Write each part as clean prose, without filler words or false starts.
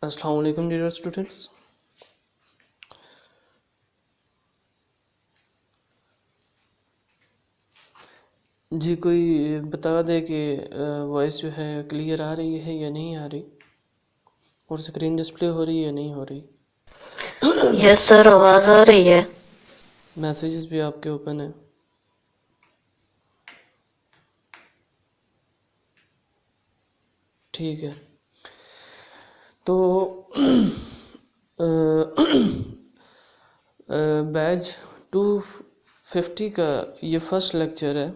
السلام علیکم dear students. جی کوئی بتا دے کہ وائس جو ہے کلیئر آ رہی ہے یا نہیں آ رہی، اور اسکرین ڈسپلے ہو رہی ہے یا نہیں ہو رہی. یس سر، آواز آ رہی ہے. میسیجز بھی آپ کے اوپن ہیں. ٹھیک ہے. تو بیچ 250 کا یہ فرسٹ لیکچر ہے.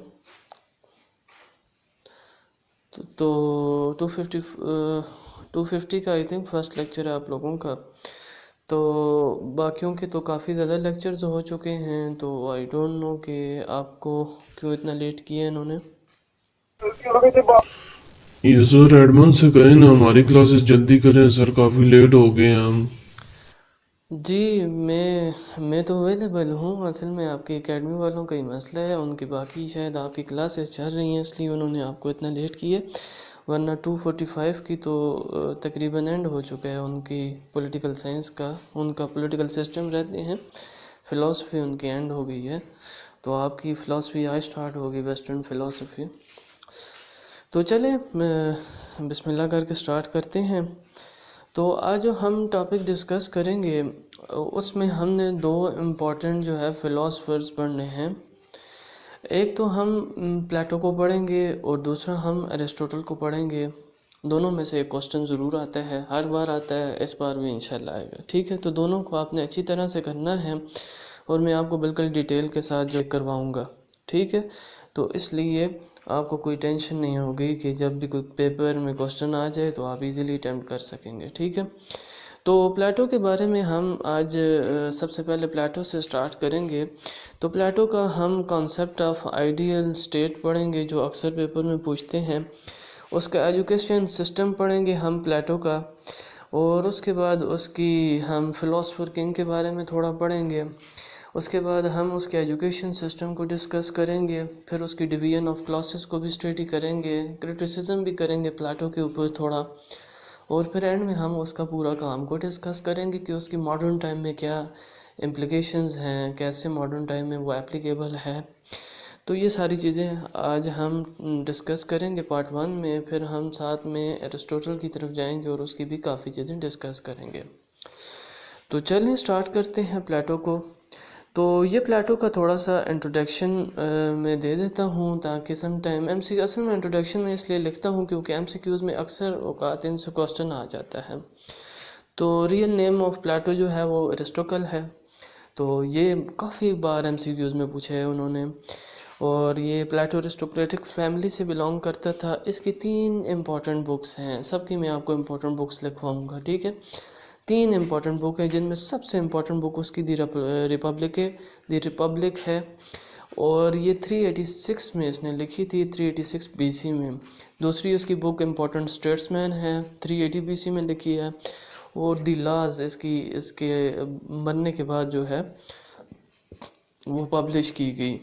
تو 250 کا آئی تھنک فرسٹ لیکچر ہے آپ لوگوں کا. تو باقیوں کے تو کافی زیادہ لیکچرز ہو چکے ہیں، تو آئی ڈونٹ نو کہ آپ کو کیوں اتنا لیٹ کیا انہوں نے. یہ سر ایڈمن سے کہیں نا ہماری کلاسز جلدی کریں سر، کافی لیٹ ہو گئے ہیں ہم. جی میں تو اویلیبل ہوں. اصل میں آپ کی اکیڈمی والوں کا ہی مسئلہ ہے، ان کی باقی شاید آپ کی کلاسز چل رہی ہیں، اس لیے انہوں نے آپ کو اتنا لیٹ کیے. ورنہ 245 کی تو تقریباً اینڈ ہو چکا ہے ان کی پولیٹیکل سائنس کا. ان کا پولیٹیکل سسٹم رہتے ہیں، فلاسفی ان کی اینڈ ہو گئی ہے. تو آپ کی فلاسفی آج سٹارٹ ہوگی، ویسٹرن فلاسفی. تو چلیں بسم اللہ کر کے سٹارٹ کرتے ہیں. تو آج جو ہم ٹاپک ڈسکس کریں گے اس میں ہم نے دو امپورٹنٹ جو ہے فلاسفرز پڑھنے ہیں. ایک تو ہم پلیٹو کو پڑھیں گے اور دوسرا ہم ایرسٹوٹل کو پڑھیں گے. دونوں میں سے ایک کوسچن ضرور آتا ہے، ہر بار آتا ہے، اس بار بھی انشاءاللہ آئے گا. ٹھیک ہے، تو دونوں کو آپ نے اچھی طرح سے کرنا ہے، اور میں آپ کو بالکل ڈیٹیل کے ساتھ جو کرواؤں گا. ٹھیک ہے، تو اس لیے آپ کو کوئی ٹینشن نہیں ہوگی کہ جب بھی کوئی پیپر میں کوسچن آ جائے تو آپ ایزیلی اٹیمپٹ کر سکیں گے. ٹھیک ہے، تو پلیٹو کے بارے میں ہم آج سب سے پہلے پلیٹو سے سٹارٹ کریں گے. تو پلیٹو کا ہم کانسیپٹ آف آئیڈیل اسٹیٹ پڑھیں گے، جو اکثر پیپر میں پوچھتے ہیں. اس کا ایجوکیشن سسٹم پڑھیں گے ہم پلیٹو کا، اور اس کے بعد اس کی ہم فلاسفر کنگ کے بارے میں تھوڑا پڑھیں گے. اس کے بعد ہم اس کے ایجوکیشن سسٹم کو ڈسکس کریں گے، پھر اس کی ڈویژن آف کلاسز کو بھی اسٹڈی کریں گے، کرٹیسزم بھی کریں گے پلیٹو کے اوپر تھوڑا، اور پھر اینڈ میں ہم اس کا پورا کام کو ڈسکس کریں گے کہ اس کی ماڈرن ٹائم میں کیا امپلیکیشنز ہیں، کیسے ماڈرن ٹائم میں وہ اپلیکیبل ہے. تو یہ ساری چیزیں آج ہم ڈسکس کریں گے پارٹ 1 میں. پھر ہم ساتھ میں ایرسٹوٹل کی طرف جائیں گے اور اس کی بھی کافی چیزیں ڈسکس کریں گے. تو چلیں سٹارٹ کرتے ہیں پلیٹو کو. تو یہ پلیٹو کا تھوڑا سا انٹروڈکشن میں دے دیتا ہوں، تاکہ سم ٹائم اصل میں انٹروڈکشن میں اس لیے لکھتا ہوں کیونکہ MCQs میں اکثر اوقات ان سے کوسچن آ جاتا ہے. تو ریئل نیم آف پلیٹو جو ہے وہ ایرسٹوٹل ہے. تو یہ کافی بار MCQs میں پوچھا ہے انہوں نے، اور یہ پلیٹو ایرسٹوکریٹک فیملی سے بلانگ کرتا تھا. اس کی 3 امپورٹنٹ بکس ہیں، سب کی میں آپ کو امپورٹنٹ بکس لکھواؤں گا. ٹھیک ہے، 3 امپورٹنٹ بک ہیں، جن میں سب سے امپورٹنٹ بک اس کی دی ریپبلک ہے، اور یہ 386 میں اس نے لکھی تھی، 386 BC میں. دوسری اس کی بک امپورٹنٹ اسٹیٹس مین ہے، 380 BC میں لکھی ہے. اور دی لاز اس کے مرنے کے بعد جو ہے وہ پبلش کی گئی.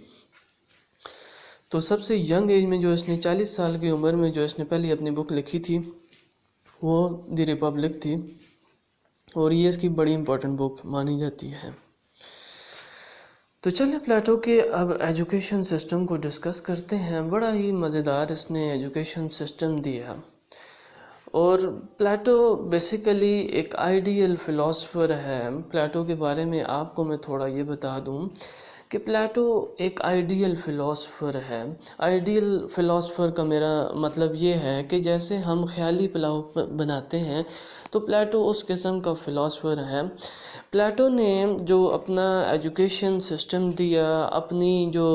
تو سب سے ینگ ایج میں جو اس نے 40 سال کی عمر میں جو اس نے پہلی اپنی بک لکھی تھی وہ دی ریپبلک تھی، اور یہ اس کی بڑی امپورٹنٹ بک مانی جاتی ہے. تو چلیں پلیٹو کے اب ایجوکیشن سسٹم کو ڈسکس کرتے ہیں. بڑا ہی مزیدار اس نے ایجوکیشن سسٹم دیا، اور پلیٹو بیسیکلی ایک آئیڈیل فلاسفر ہے. پلیٹو کے بارے میں آپ کو میں تھوڑا یہ بتا دوں کہ پلیٹو ایک آئیڈیل فلاسفر ہے. آئیڈیل فلاسفر کا میرا مطلب یہ ہے کہ جیسے ہم خیالی پلاؤ بناتے ہیں، تو پلیٹو اس قسم کا فلاسفر ہے. پلیٹو نے جو اپنا ایجوکیشن سسٹم دیا، اپنی جو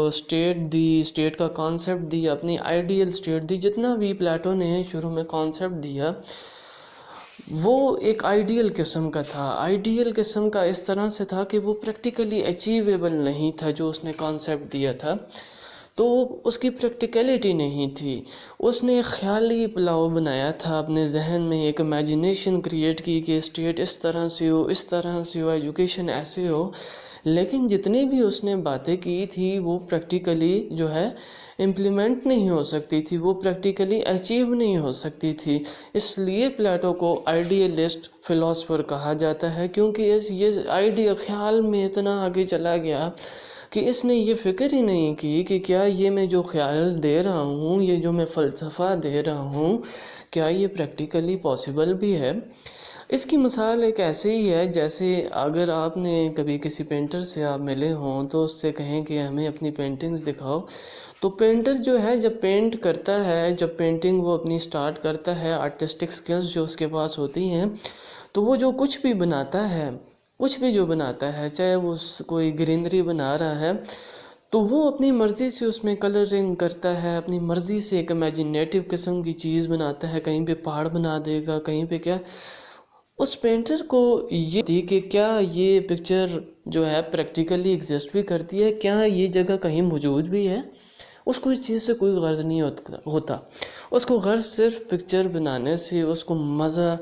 اسٹیٹ کا کانسیپٹ دیا، اپنی آئیڈیل اسٹیٹ دی، جتنا بھی پلیٹو نے شروع میں کانسیپٹ دیا وہ ایک آئیڈیل قسم کا تھا. آئیڈیل قسم کا اس طرح سے تھا کہ وہ پریکٹیکلی اچیویبل نہیں تھا جو اس نے کانسیپٹ دیا تھا. تو اس کی پریکٹیکلٹی نہیں تھی، اس نے خیالی پلاؤ بنایا تھا اپنے ذہن میں، ایک امیجنیشن کریٹ کی کہ اسٹیٹ اس طرح سے ہو، اس طرح سے ہو، ایجوکیشن ایسے ہو، لیکن جتنی بھی اس نے باتیں کی تھی وہ پریکٹیکلی جو ہے امپلیمنٹ نہیں ہو سکتی تھی، وہ پریکٹیکلی اچیو نہیں ہو سکتی تھی۔ اس لیے پلیٹو کو آئیڈیلسٹ فلاسفر کہا جاتا ہے، کیونکہ یہ آئیڈیا خیال میں اتنا آگے چلا گیا کہ اس نے یہ فکر ہی نہیں کی کہ کیا یہ میں جو خیال دے رہا ہوں، یہ جو میں فلسفہ دے رہا ہوں، کیا یہ پریکٹیکلی پاسبل بھی ہے۔ اس کی مثال ایک ایسے ہی ہے جیسے اگر آپ نے کبھی کسی پینٹر سے آپ ملے ہوں تو اس سے کہیں کہ ہمیں اپنی پینٹنگز دکھاؤ، تو پینٹر جو ہے جب پینٹ کرتا ہے، جب پینٹنگ وہ اپنی سٹارٹ کرتا ہے، آرٹسٹک سکلز جو اس کے پاس ہوتی ہیں، تو وہ جو کچھ بھی بناتا ہے، کچھ بھی جو بناتا ہے، چاہے وہ کوئی گرینری بنا رہا ہے، تو وہ اپنی مرضی سے اس میں کلرنگ کرتا ہے، اپنی مرضی سے ایک امیجنیٹو قسم کی چیز بناتا ہے، کہیں پہ پہاڑ بنا دے گا، کہیں پہ کیا۔ اس پینٹر کو یہ تھی کہ کیا یہ پکچر جو ہے پریکٹیکلی ایگزسٹ بھی کرتی ہے، کیا یہ جگہ کہیں موجود بھی ہے۔ اس کو اس چیز سے کوئی غرض نہیں ہوتا، اس کو غرض صرف پکچر بنانے سے، اس کو مزہ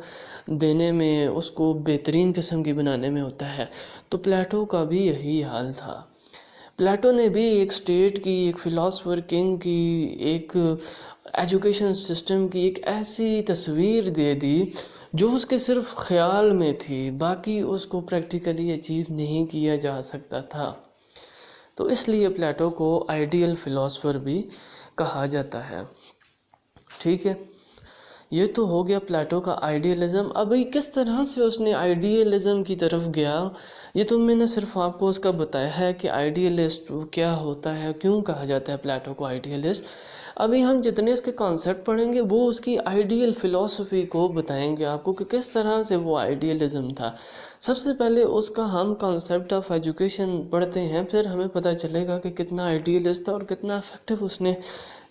دینے میں، اس کو بہترین قسم کی بنانے میں ہوتا ہے۔ تو پلیٹو کا بھی یہی حال تھا۔ پلیٹو نے بھی ایک اسٹیٹ کی، ایک فلاسفر کنگ کی، ایک ایجوکیشن سسٹم کی ایک ایسی تصویر دے دی جو اس کے صرف خیال میں تھی، باقی اس کو پریکٹیکلی اچیو نہیں کیا جا سکتا تھا۔ تو اس لیے پلیٹو کو آئیڈیل فلاسفر بھی کہا جاتا ہے۔ ٹھیک ہے، یہ تو ہو گیا پلیٹو کا آئیڈیلزم۔ ابھی کس طرح سے اس نے آئیڈیلزم کی طرف گیا، یہ تو میں نے صرف آپ کو اس کا بتایا ہے کہ آئیڈیلسٹ کیا ہوتا ہے، کیوں کہا جاتا ہے پلیٹو کو آئیڈیلسٹ۔ ابھی ہم جتنے اس کے کانسیپٹ پڑھیں گے وہ اس کی آئیڈیل فلسفی کو بتائیں گے آپ کو کہ کس طرح سے وہ آئیڈیلزم تھا۔ سب سے پہلے اس کا ہم کانسیپٹ آف ایجوکیشن پڑھتے ہیں، پھر ہمیں پتہ چلے گا کہ کتنا آئیڈیلسٹ تھا اور کتنا افیکٹو اس نے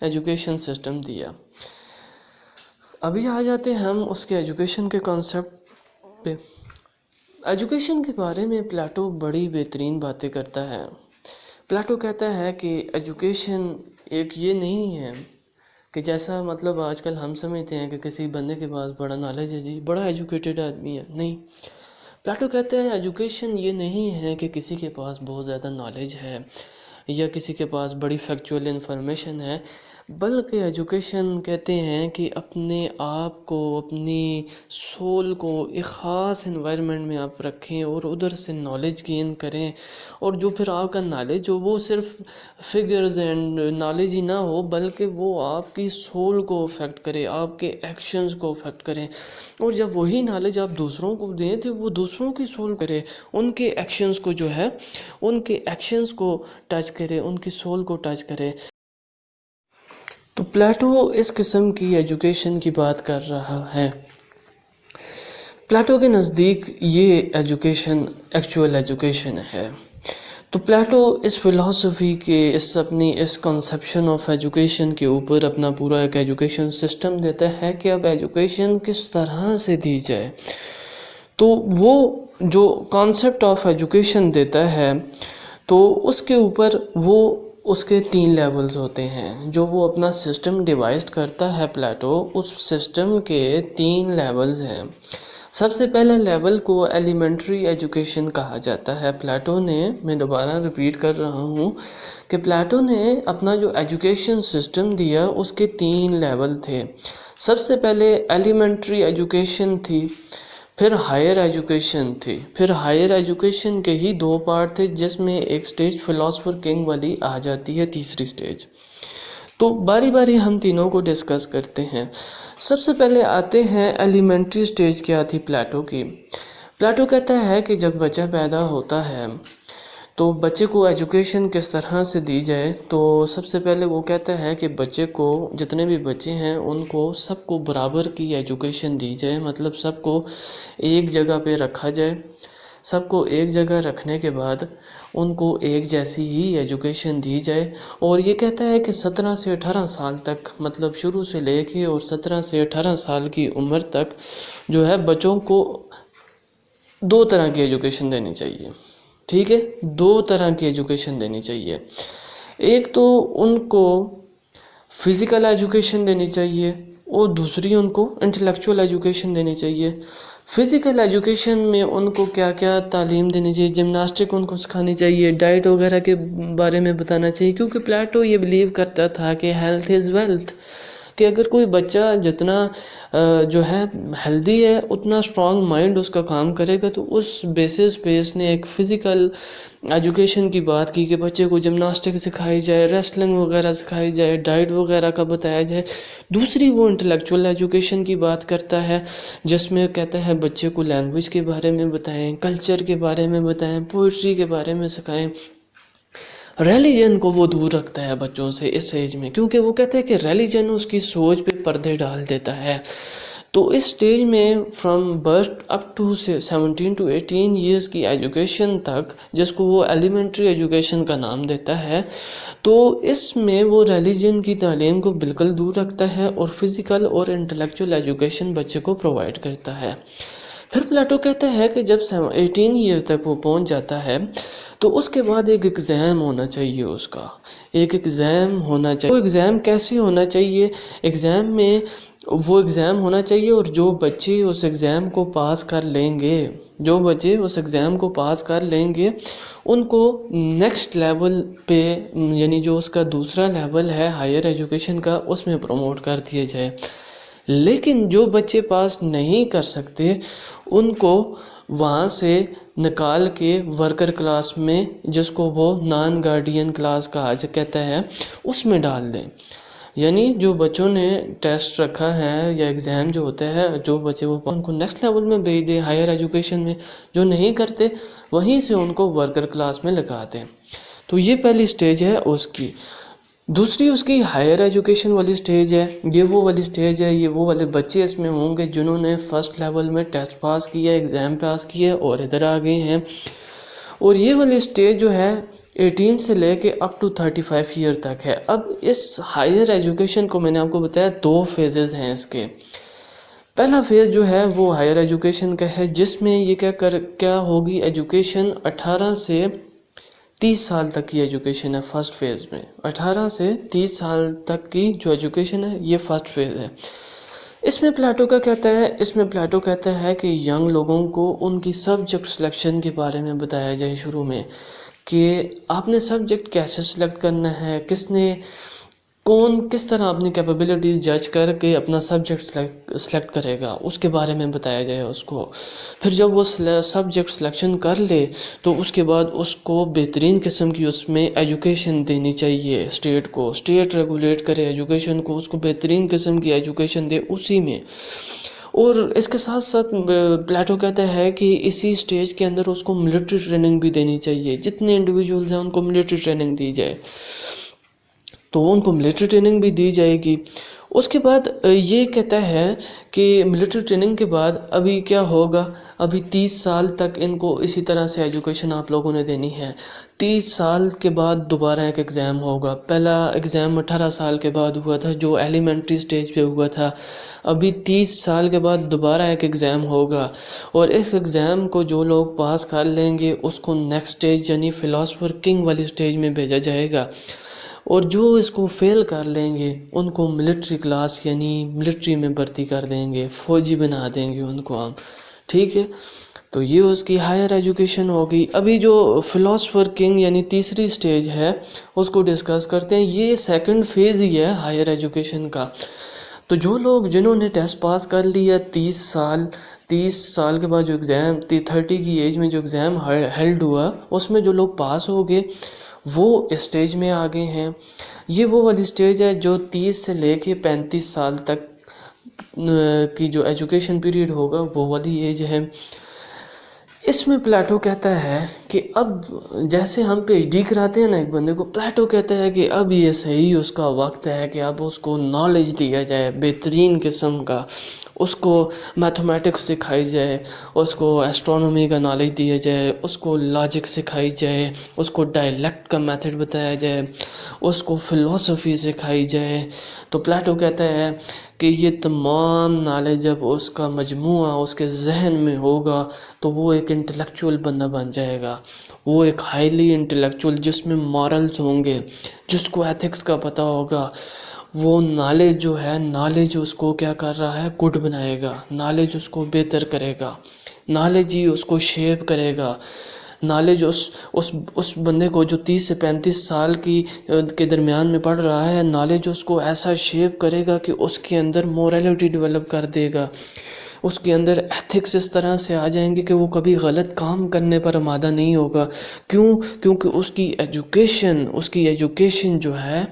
ایجوکیشن سسٹم دیا۔ ابھی آ جاتے ہیں ہم اس کے ایجوکیشن کے کانسیپٹ پہ۔ ایجوکیشن کے بارے میں پلیٹو بڑی بہترین باتیں کرتا ہے۔ پلیٹو کہتا ہے کہ ایجوکیشن ایک یہ نہیں ہے کہ جیسا مطلب آج کل ہم سمجھتے ہیں کہ کسی بندے کے پاس بڑا نالج ہے، جی بڑا ایجوکیٹڈ آدمی ہے، نہیں۔ پلیٹو کہتے ہیں ایجوکیشن یہ نہیں ہے کہ کسی کے پاس بہت زیادہ نالج ہے یا کسی کے پاس بڑی فیکچول انفارمیشن ہے، بلکہ ایجوکیشن کہتے ہیں کہ اپنے آپ کو، اپنی سول کو ایک خاص انوائرمنٹ میں آپ رکھیں اور ادھر سے نالج گین کریں، اور جو پھر آپ کا نالج ہو وہ صرف فگرز اینڈ نالج ہی نہ ہو، بلکہ وہ آپ کی سول کو افیکٹ کرے، آپ کے ایکشنز کو افیکٹ کرے، اور جب وہی نالج آپ دوسروں کو دیں تو وہ دوسروں کی سول کرے، ان کے ایکشنز کو جو ہے، ان کے ایکشنز کو ٹچ کرے، ان کی سول کو ٹچ کرے۔ تو پلیٹو اس قسم کی ایجوکیشن کی بات کر رہا ہے۔ پلیٹو کے نزدیک یہ ایجوکیشن ایکچول ایجوکیشن ہے۔ تو پلیٹو اس فلسفی کے، اس کنسیپشن آف ایجوکیشن کے اوپر اپنا پورا ایک ایجوکیشن سسٹم دیتا ہے کہ اب ایجوکیشن کس طرح سے دی جائے۔ تو وہ جو کانسیپٹ آف ایجوکیشن دیتا ہے تو اس کے اوپر وہ اس کے 3 لیولز ہوتے ہیں جو وہ اپنا سسٹم ڈیوائز کرتا ہے۔ پلیٹو اس سسٹم کے 3 لیولز ہیں۔ سب سے پہلے لیول کو ایلیمنٹری ایجوکیشن کہا جاتا ہے۔ پلیٹو نے، میں دوبارہ ریپیٹ کر رہا ہوں کہ پلیٹو نے اپنا جو ایجوکیشن سسٹم دیا اس کے 3 لیول تھے۔ سب سے پہلے ایلیمنٹری ایجوکیشن تھی، پھر ہائر ایجوکیشن تھی، پھر ہائر ایجوکیشن کے ہی 2 پارٹ تھے جس میں ایک سٹیج فلسفر کنگ والی آ جاتی ہے، تیسری سٹیج۔ تو باری باری ہم تینوں کو ڈسکس کرتے ہیں۔ سب سے پہلے آتے ہیں ایلیمنٹری سٹیج کیا تھی پلیٹو کی۔ پلیٹو کہتا ہے کہ جب بچہ پیدا ہوتا ہے تو بچے کو ایجوکیشن کس طرح سے دی جائے، تو سب سے پہلے وہ کہتا ہے کہ بچے کو، جتنے بھی بچے ہیں ان کو سب کو برابر کی ایجوکیشن دی جائے، مطلب سب کو ایک جگہ پہ رکھا جائے، سب کو ایک جگہ رکھنے کے بعد ان کو ایک جیسی ہی ایجوکیشن دی جائے۔ اور یہ کہتا ہے کہ 17 سے 18 سال تک، مطلب شروع سے لے کے اور 17 سے 18 سال کی عمر تک جو ہے بچوں کو 2 طرح کی ایجوکیشن دینی چاہیے۔ ٹھیک ہے، 2 طرح کی ایجوکیشن دینی چاہیے۔ ایک تو ان کو فزیکل ایجوکیشن دینی چاہیے اور دوسری ان کو انٹلیکچوئل ایجوکیشن دینی چاہیے۔ فزیکل ایجوکیشن میں ان کو کیا کیا تعلیم دینی چاہیے، جمناسٹک ان کو سکھانی چاہیے، ڈائٹ وغیرہ کے بارے میں بتانا چاہیے، کیونکہ پلیٹو یہ بلیو کرتا تھا کہ ہیلتھ از ویلتھ، کہ اگر کوئی بچہ جتنا جو ہے ہیلدی ہے اتنا اسٹرانگ مائنڈ اس کا کام کرے گا۔ تو اس بیسس پہ اس نے ایک فزیکل ایجوکیشن کی بات کی کہ بچے کو جمناسٹک سکھائی جائے، ریسلنگ وغیرہ سکھائی جائے، ڈائٹ وغیرہ کا بتایا جائے۔ دوسری وہ انٹلیکچوئل ایجوکیشن کی بات کرتا ہے، جس میں کہتا ہے بچے کو لینگویج کے بارے میں بتائیں، کلچر کے بارے میں بتائیں، پوئٹری کے بارے میں سکھائیں۔ ریلیجن کو وہ دور رکھتا ہے بچوں سے اس ایج میں، کیونکہ وہ کہتا ہے کہ ریلیجن اس کی سوچ پہ پردے ڈال دیتا ہے۔ تو اس سٹیج میں from birth up to 17 to 18 years کی ایجوکیشن تک، جس کو وہ ایلیمنٹری ایجوکیشن کا نام دیتا ہے، تو اس میں وہ ریلیجن کی تعلیم کو بالکل دور رکھتا ہے اور فزیکل اور انٹلیکچوئل ایجوکیشن بچے کو پرووائڈ کرتا ہے۔ پھر پلیٹو کہتا ہے کہ جب 18 ایئر تک وہ پہنچ جاتا ہے تو اس کے بعد ایک ایگزام ہونا چاہیے، اس کا ایک ایگزام ہونا چاہیے۔ وہ ایگزام کیسے ہونا چاہیے؟ ایگزام میں وہ ایگزام ہونا چاہیے، اور جو بچے اس ایگزام کو پاس کر لیں گے، جو بچے اس ایگزام کو پاس کر لیں گے، ان کو نیکسٹ لیول پہ، یعنی جو اس کا دوسرا لیول ہے ہائر ایجوکیشن کا، اس میں پروموٹ کر دیا جائے۔ لیکن جو بچے پاس نہیں کر سکتے ان کو وہاں سے نکال کے ورکر کلاس میں، جس کو وہ نان گارڈین کلاس کہتا ہے، اس میں ڈال دیں۔ یعنی جو بچوں نے ٹیسٹ رکھا ہے یا ایگزام جو ہوتا ہے، جو بچے وہ ان کو نیکسٹ لیول میں بھیج دیں ہائر ایجوکیشن میں، جو نہیں کرتے وہیں سے ان کو ورکر کلاس میں لگا دیں۔ تو یہ پہلی سٹیج ہے اس کی۔ دوسری اس کی ہائر ایجوکیشن والی سٹیج ہے، یہ وہ والی سٹیج ہے، یہ وہ والے بچے اس میں ہوں گے جنہوں نے فرسٹ لیول میں ٹیسٹ پاس کیا، ایگزام پاس کیا اور ادھر آ گئے ہیں۔ اور یہ والی سٹیج جو ہے 18 سے لے کے اپ ٹو 35 ایئر تک ہے۔ اب اس ہائر ایجوکیشن کو میں نے آپ کو بتایا 2 فیزز ہیں اس کے۔ پہلا فیز جو ہے وہ ہائر ایجوکیشن کا ہے، جس میں یہ کیا ہوگی، ایجوکیشن 18 سے 30 سال تک کی ایجوکیشن ہے۔ فرسٹ فیز میں 18 سے 30 سال تک کی جو ایجوکیشن ہے، یہ فرسٹ فیز ہے۔ اس میں پلیٹو کا کہتا ہے، اس میں پلیٹو کہتا ہے کہ ینگ لوگوں کو ان کی سبجیکٹ سلیکشن کے بارے میں بتایا جائے شروع میں، کہ آپ نے سبجیکٹ کیسے سلیکٹ کرنا ہے، کس طرح اپنی کیپیبلٹیز جج کر کے اپنا سبجیکٹ سلیکٹ کرے گا، اس کے بارے میں بتایا جائے اس کو۔ پھر جب وہ سبجیکٹ سلیکشن کر لے تو اس کے بعد اس کو بہترین قسم کی اس میں ایجوکیشن دینی چاہیے، اسٹیٹ ریگولیٹ کرے ایجوکیشن کو، اس کو بہترین قسم کی ایجوکیشن دے اسی میں۔ اور اس کے ساتھ ساتھ پلیٹو کہتا ہے کہ اسی سٹیج کے اندر اس کو ملٹری ٹریننگ بھی دینی چاہیے، جتنے انڈیویجولز ہیں ان کو ملٹری ٹریننگ دی جائے، تو ان کو ملٹری ٹریننگ بھی دی جائے گی۔ اس کے بعد یہ کہتا ہے کہ ملٹری ٹریننگ کے بعد ابھی کیا ہوگا، ابھی 30 سال تک ان کو اسی طرح سے ایجوکیشن آپ لوگوں نے دینی ہے۔ 30 سال کے بعد دوبارہ ایک ایگزام ہوگا۔ پہلا ایگزام 18 سال کے بعد ہوا تھا جو ایلیمنٹری سٹیج پہ ہوا تھا۔ ابھی 30 سال کے بعد دوبارہ ایک ایگزام ہوگا، اور اس ایگزام کو جو لوگ پاس کر لیں گے اس کو نیکسٹ سٹیج یعنی فلاسفر کنگ والی سٹیج میں بھیجا جائے گا، اور جو اس کو فیل کر لیں گے ان کو ملٹری کلاس یعنی ملٹری میں بھرتی کر دیں گے، فوجی بنا دیں گے ان کو ہم، ٹھیک ہے۔ تو یہ اس کی ہائر ایجوکیشن ہوگی۔ ابھی جو فلاسفر کنگ یعنی تیسری سٹیج ہے اس کو ڈسکس کرتے ہیں۔ یہ سیکنڈ فیز ہی ہے ہائر ایجوکیشن کا۔ تو جو لوگ جنہوں نے ٹیسٹ پاس کر لیا 30 سال کے بعد جو ایگزام 30 کی ایج میں جو ایگزام ہیلڈ ہوا، اس میں جو لوگ پاس ہو گئے وہ اس سٹیج میں آ گئے ہیں۔ یہ وہ والی سٹیج ہے جو 30 سے لے کے 35 سال تک کی جو ایجوکیشن پیریڈ ہوگا وہ والی ایج ہے۔ اس میں پلیٹو کہتا ہے کہ اب جیسے ہم پی ایچ ڈی کراتے ہیں نا ایک بندے کو، پلیٹو کہتا ہے کہ اب یہ صحیح اس کا وقت ہے کہ اب اس کو نالج دیا جائے بہترین قسم کا، اس کو میتھمیٹکس سکھائی جائے، اس کو ایسٹرونومی کا نالج دیا جائے، اس کو لاجک سکھائی جائے، اس کو ڈائلیکٹ کا میتھڈ بتایا جائے، اس کو فلسفی سکھائی جائے. تو پلیٹو کہتا ہے کہ یہ تمام نالج جب اس کا مجموعہ اس کے ذہن میں ہوگا تو وہ ایک انٹلیکچوئل بندہ بن جائے گا، وہ ایک ہائیلی انٹلیکچوئل جس میں مورلز ہوں گے، جس کو ایتھکس کا پتہ ہوگا. وہ نالج جو ہے، نالج اس کو کیا کر رہا ہے، گڈ بنائے گا، نالج اس کو بہتر کرے گا، نالج ہی اس کو شیپ کرے گا. نالج اس بندے کو جو 30 سے 35 سال کے درمیان میں پڑھ رہا ہے، نالج اس کو ایسا شیپ کرے گا کہ اس کے اندر مورالٹی ڈیولپ کر دے گا، اس کے اندر ایتھکس اس طرح سے آ جائیں گے کہ وہ کبھی غلط کام کرنے پر آمادہ نہیں ہوگا. کیونکہ اس کی ایجوکیشن جو ہے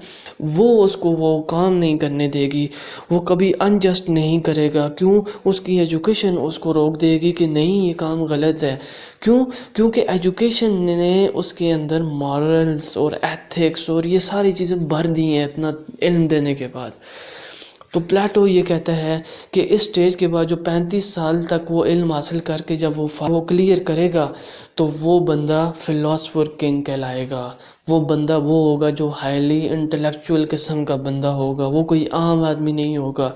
وہ اس کو وہ کام نہیں کرنے دے گی، وہ کبھی انجسٹ نہیں کرے گا. کیوں؟ اس کی ایجوکیشن اس کو روک دے گی کہ نہیں یہ کام غلط ہے. کیونکہ ایجوکیشن نے اس کے اندر مورلز اور ایتھکس اور یہ ساری چیزیں بھر دی ہیں اتنا علم دینے کے بعد. تو پلیٹو یہ کہتا ہے کہ اس سٹیج کے بعد جو 35 سال تک وہ علم حاصل کر کے جب وہ کلیئر کرے گا تو وہ بندہ فلاسفر کنگ کہلائے گا. وہ بندہ وہ ہوگا جو ہائیلی انٹلیکچوئل قسم کا بندہ ہوگا، وہ کوئی عام آدمی نہیں ہوگا.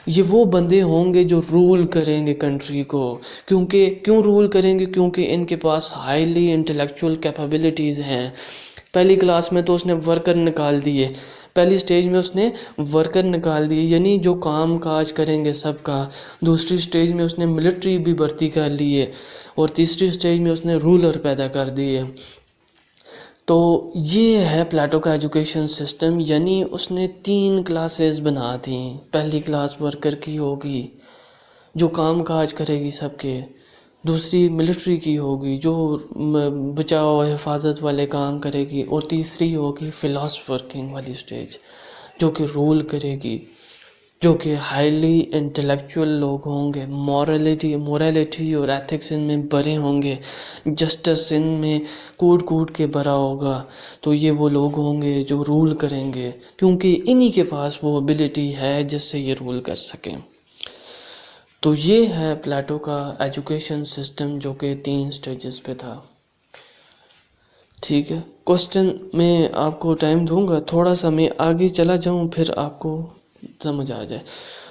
یہ وہ بندے ہوں گے جو رول کریں گے کنٹری کو. کیوں رول کریں گے؟ کیونکہ ان کے پاس ہائیلی انٹلیکچوئل کیپیبلٹیز ہیں. پہلی کلاس میں تو اس نے ورکر نکال دیے، پہلی سٹیج میں اس نے ورکر نکال دیے، یعنی جو کام کاج کریں گے سب کا. دوسری سٹیج میں اس نے ملٹری بھی بھرتی کر لی ہے، اور تیسری سٹیج میں اس نے رولر پیدا کر دیے. تو یہ ہے پلیٹو کا ایجوکیشن سسٹم. یعنی اس نے 3 کلاسز بنا دیں. پہلی کلاس ورکر کی ہوگی جو کام کاج کرے گی سب کے، دوسری ملٹری کی ہوگی جو بچاؤ حفاظت والے کام کرے گی، اور تیسری ہوگی فلاسفر کنگ والی سٹیج جو کہ رول کرے گی، جو کہ ہائیلی انٹلیکچوئل لوگ ہوں گے، مورالٹی اور ایتھکس ان میں بھرے ہوں گے، جسٹس ان میں کوٹ کے بھرا ہوگا. تو یہ وہ لوگ ہوں گے جو رول کریں گے، کیونکہ انہی کے پاس وہ ابیلٹی ہے جس سے یہ رول کر سکیں. تو یہ ہے پلیٹو کا ایجوکیشن سسٹم جو کہ 3 سٹیجز پہ تھا. ٹھیک ہے، کوسچن میں آپ کو ٹائم دوں گا، تھوڑا سا میں آگے چلا جاؤں پھر آپ کو سمجھ آ جائے.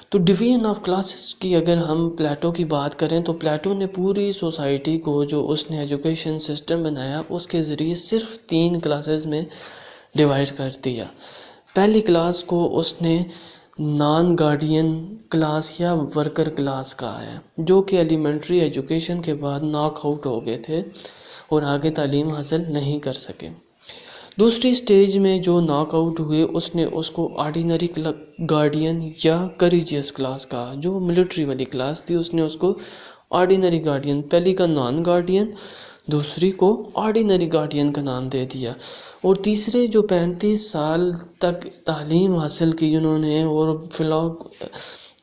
تو ڈویژن آف کلاسز کی اگر ہم پلیٹو کی بات کریں تو پلیٹو نے پوری سوسائٹی کو جو اس نے ایجوکیشن سسٹم بنایا اس کے ذریعے صرف 3 کلاسز میں ڈیوائڈ کر دیا. پہلی کلاس کو اس نے نان گارڈین کلاس یا ورکر کلاس کہا ہے، جو کہ ایلیمنٹری ایجوکیشن کے بعد ناک آؤٹ ہو گئے تھے اور آگے تعلیم حاصل نہیں کر سکے. دوسری سٹیج میں جو ناک آؤٹ ہوئے اس نے اس کو آرڈینری گارڈین یا کریجیس کلاس کہا، جو ملٹری والی کلاس تھی اس نے اس کو آرڈینری گارڈین، پہلی کا نان گارڈین، دوسری کو آرڈینری گارڈین کا نام دے دیا. اور تیسرے جو 35 سال تک تعلیم حاصل کی انہوں نے اور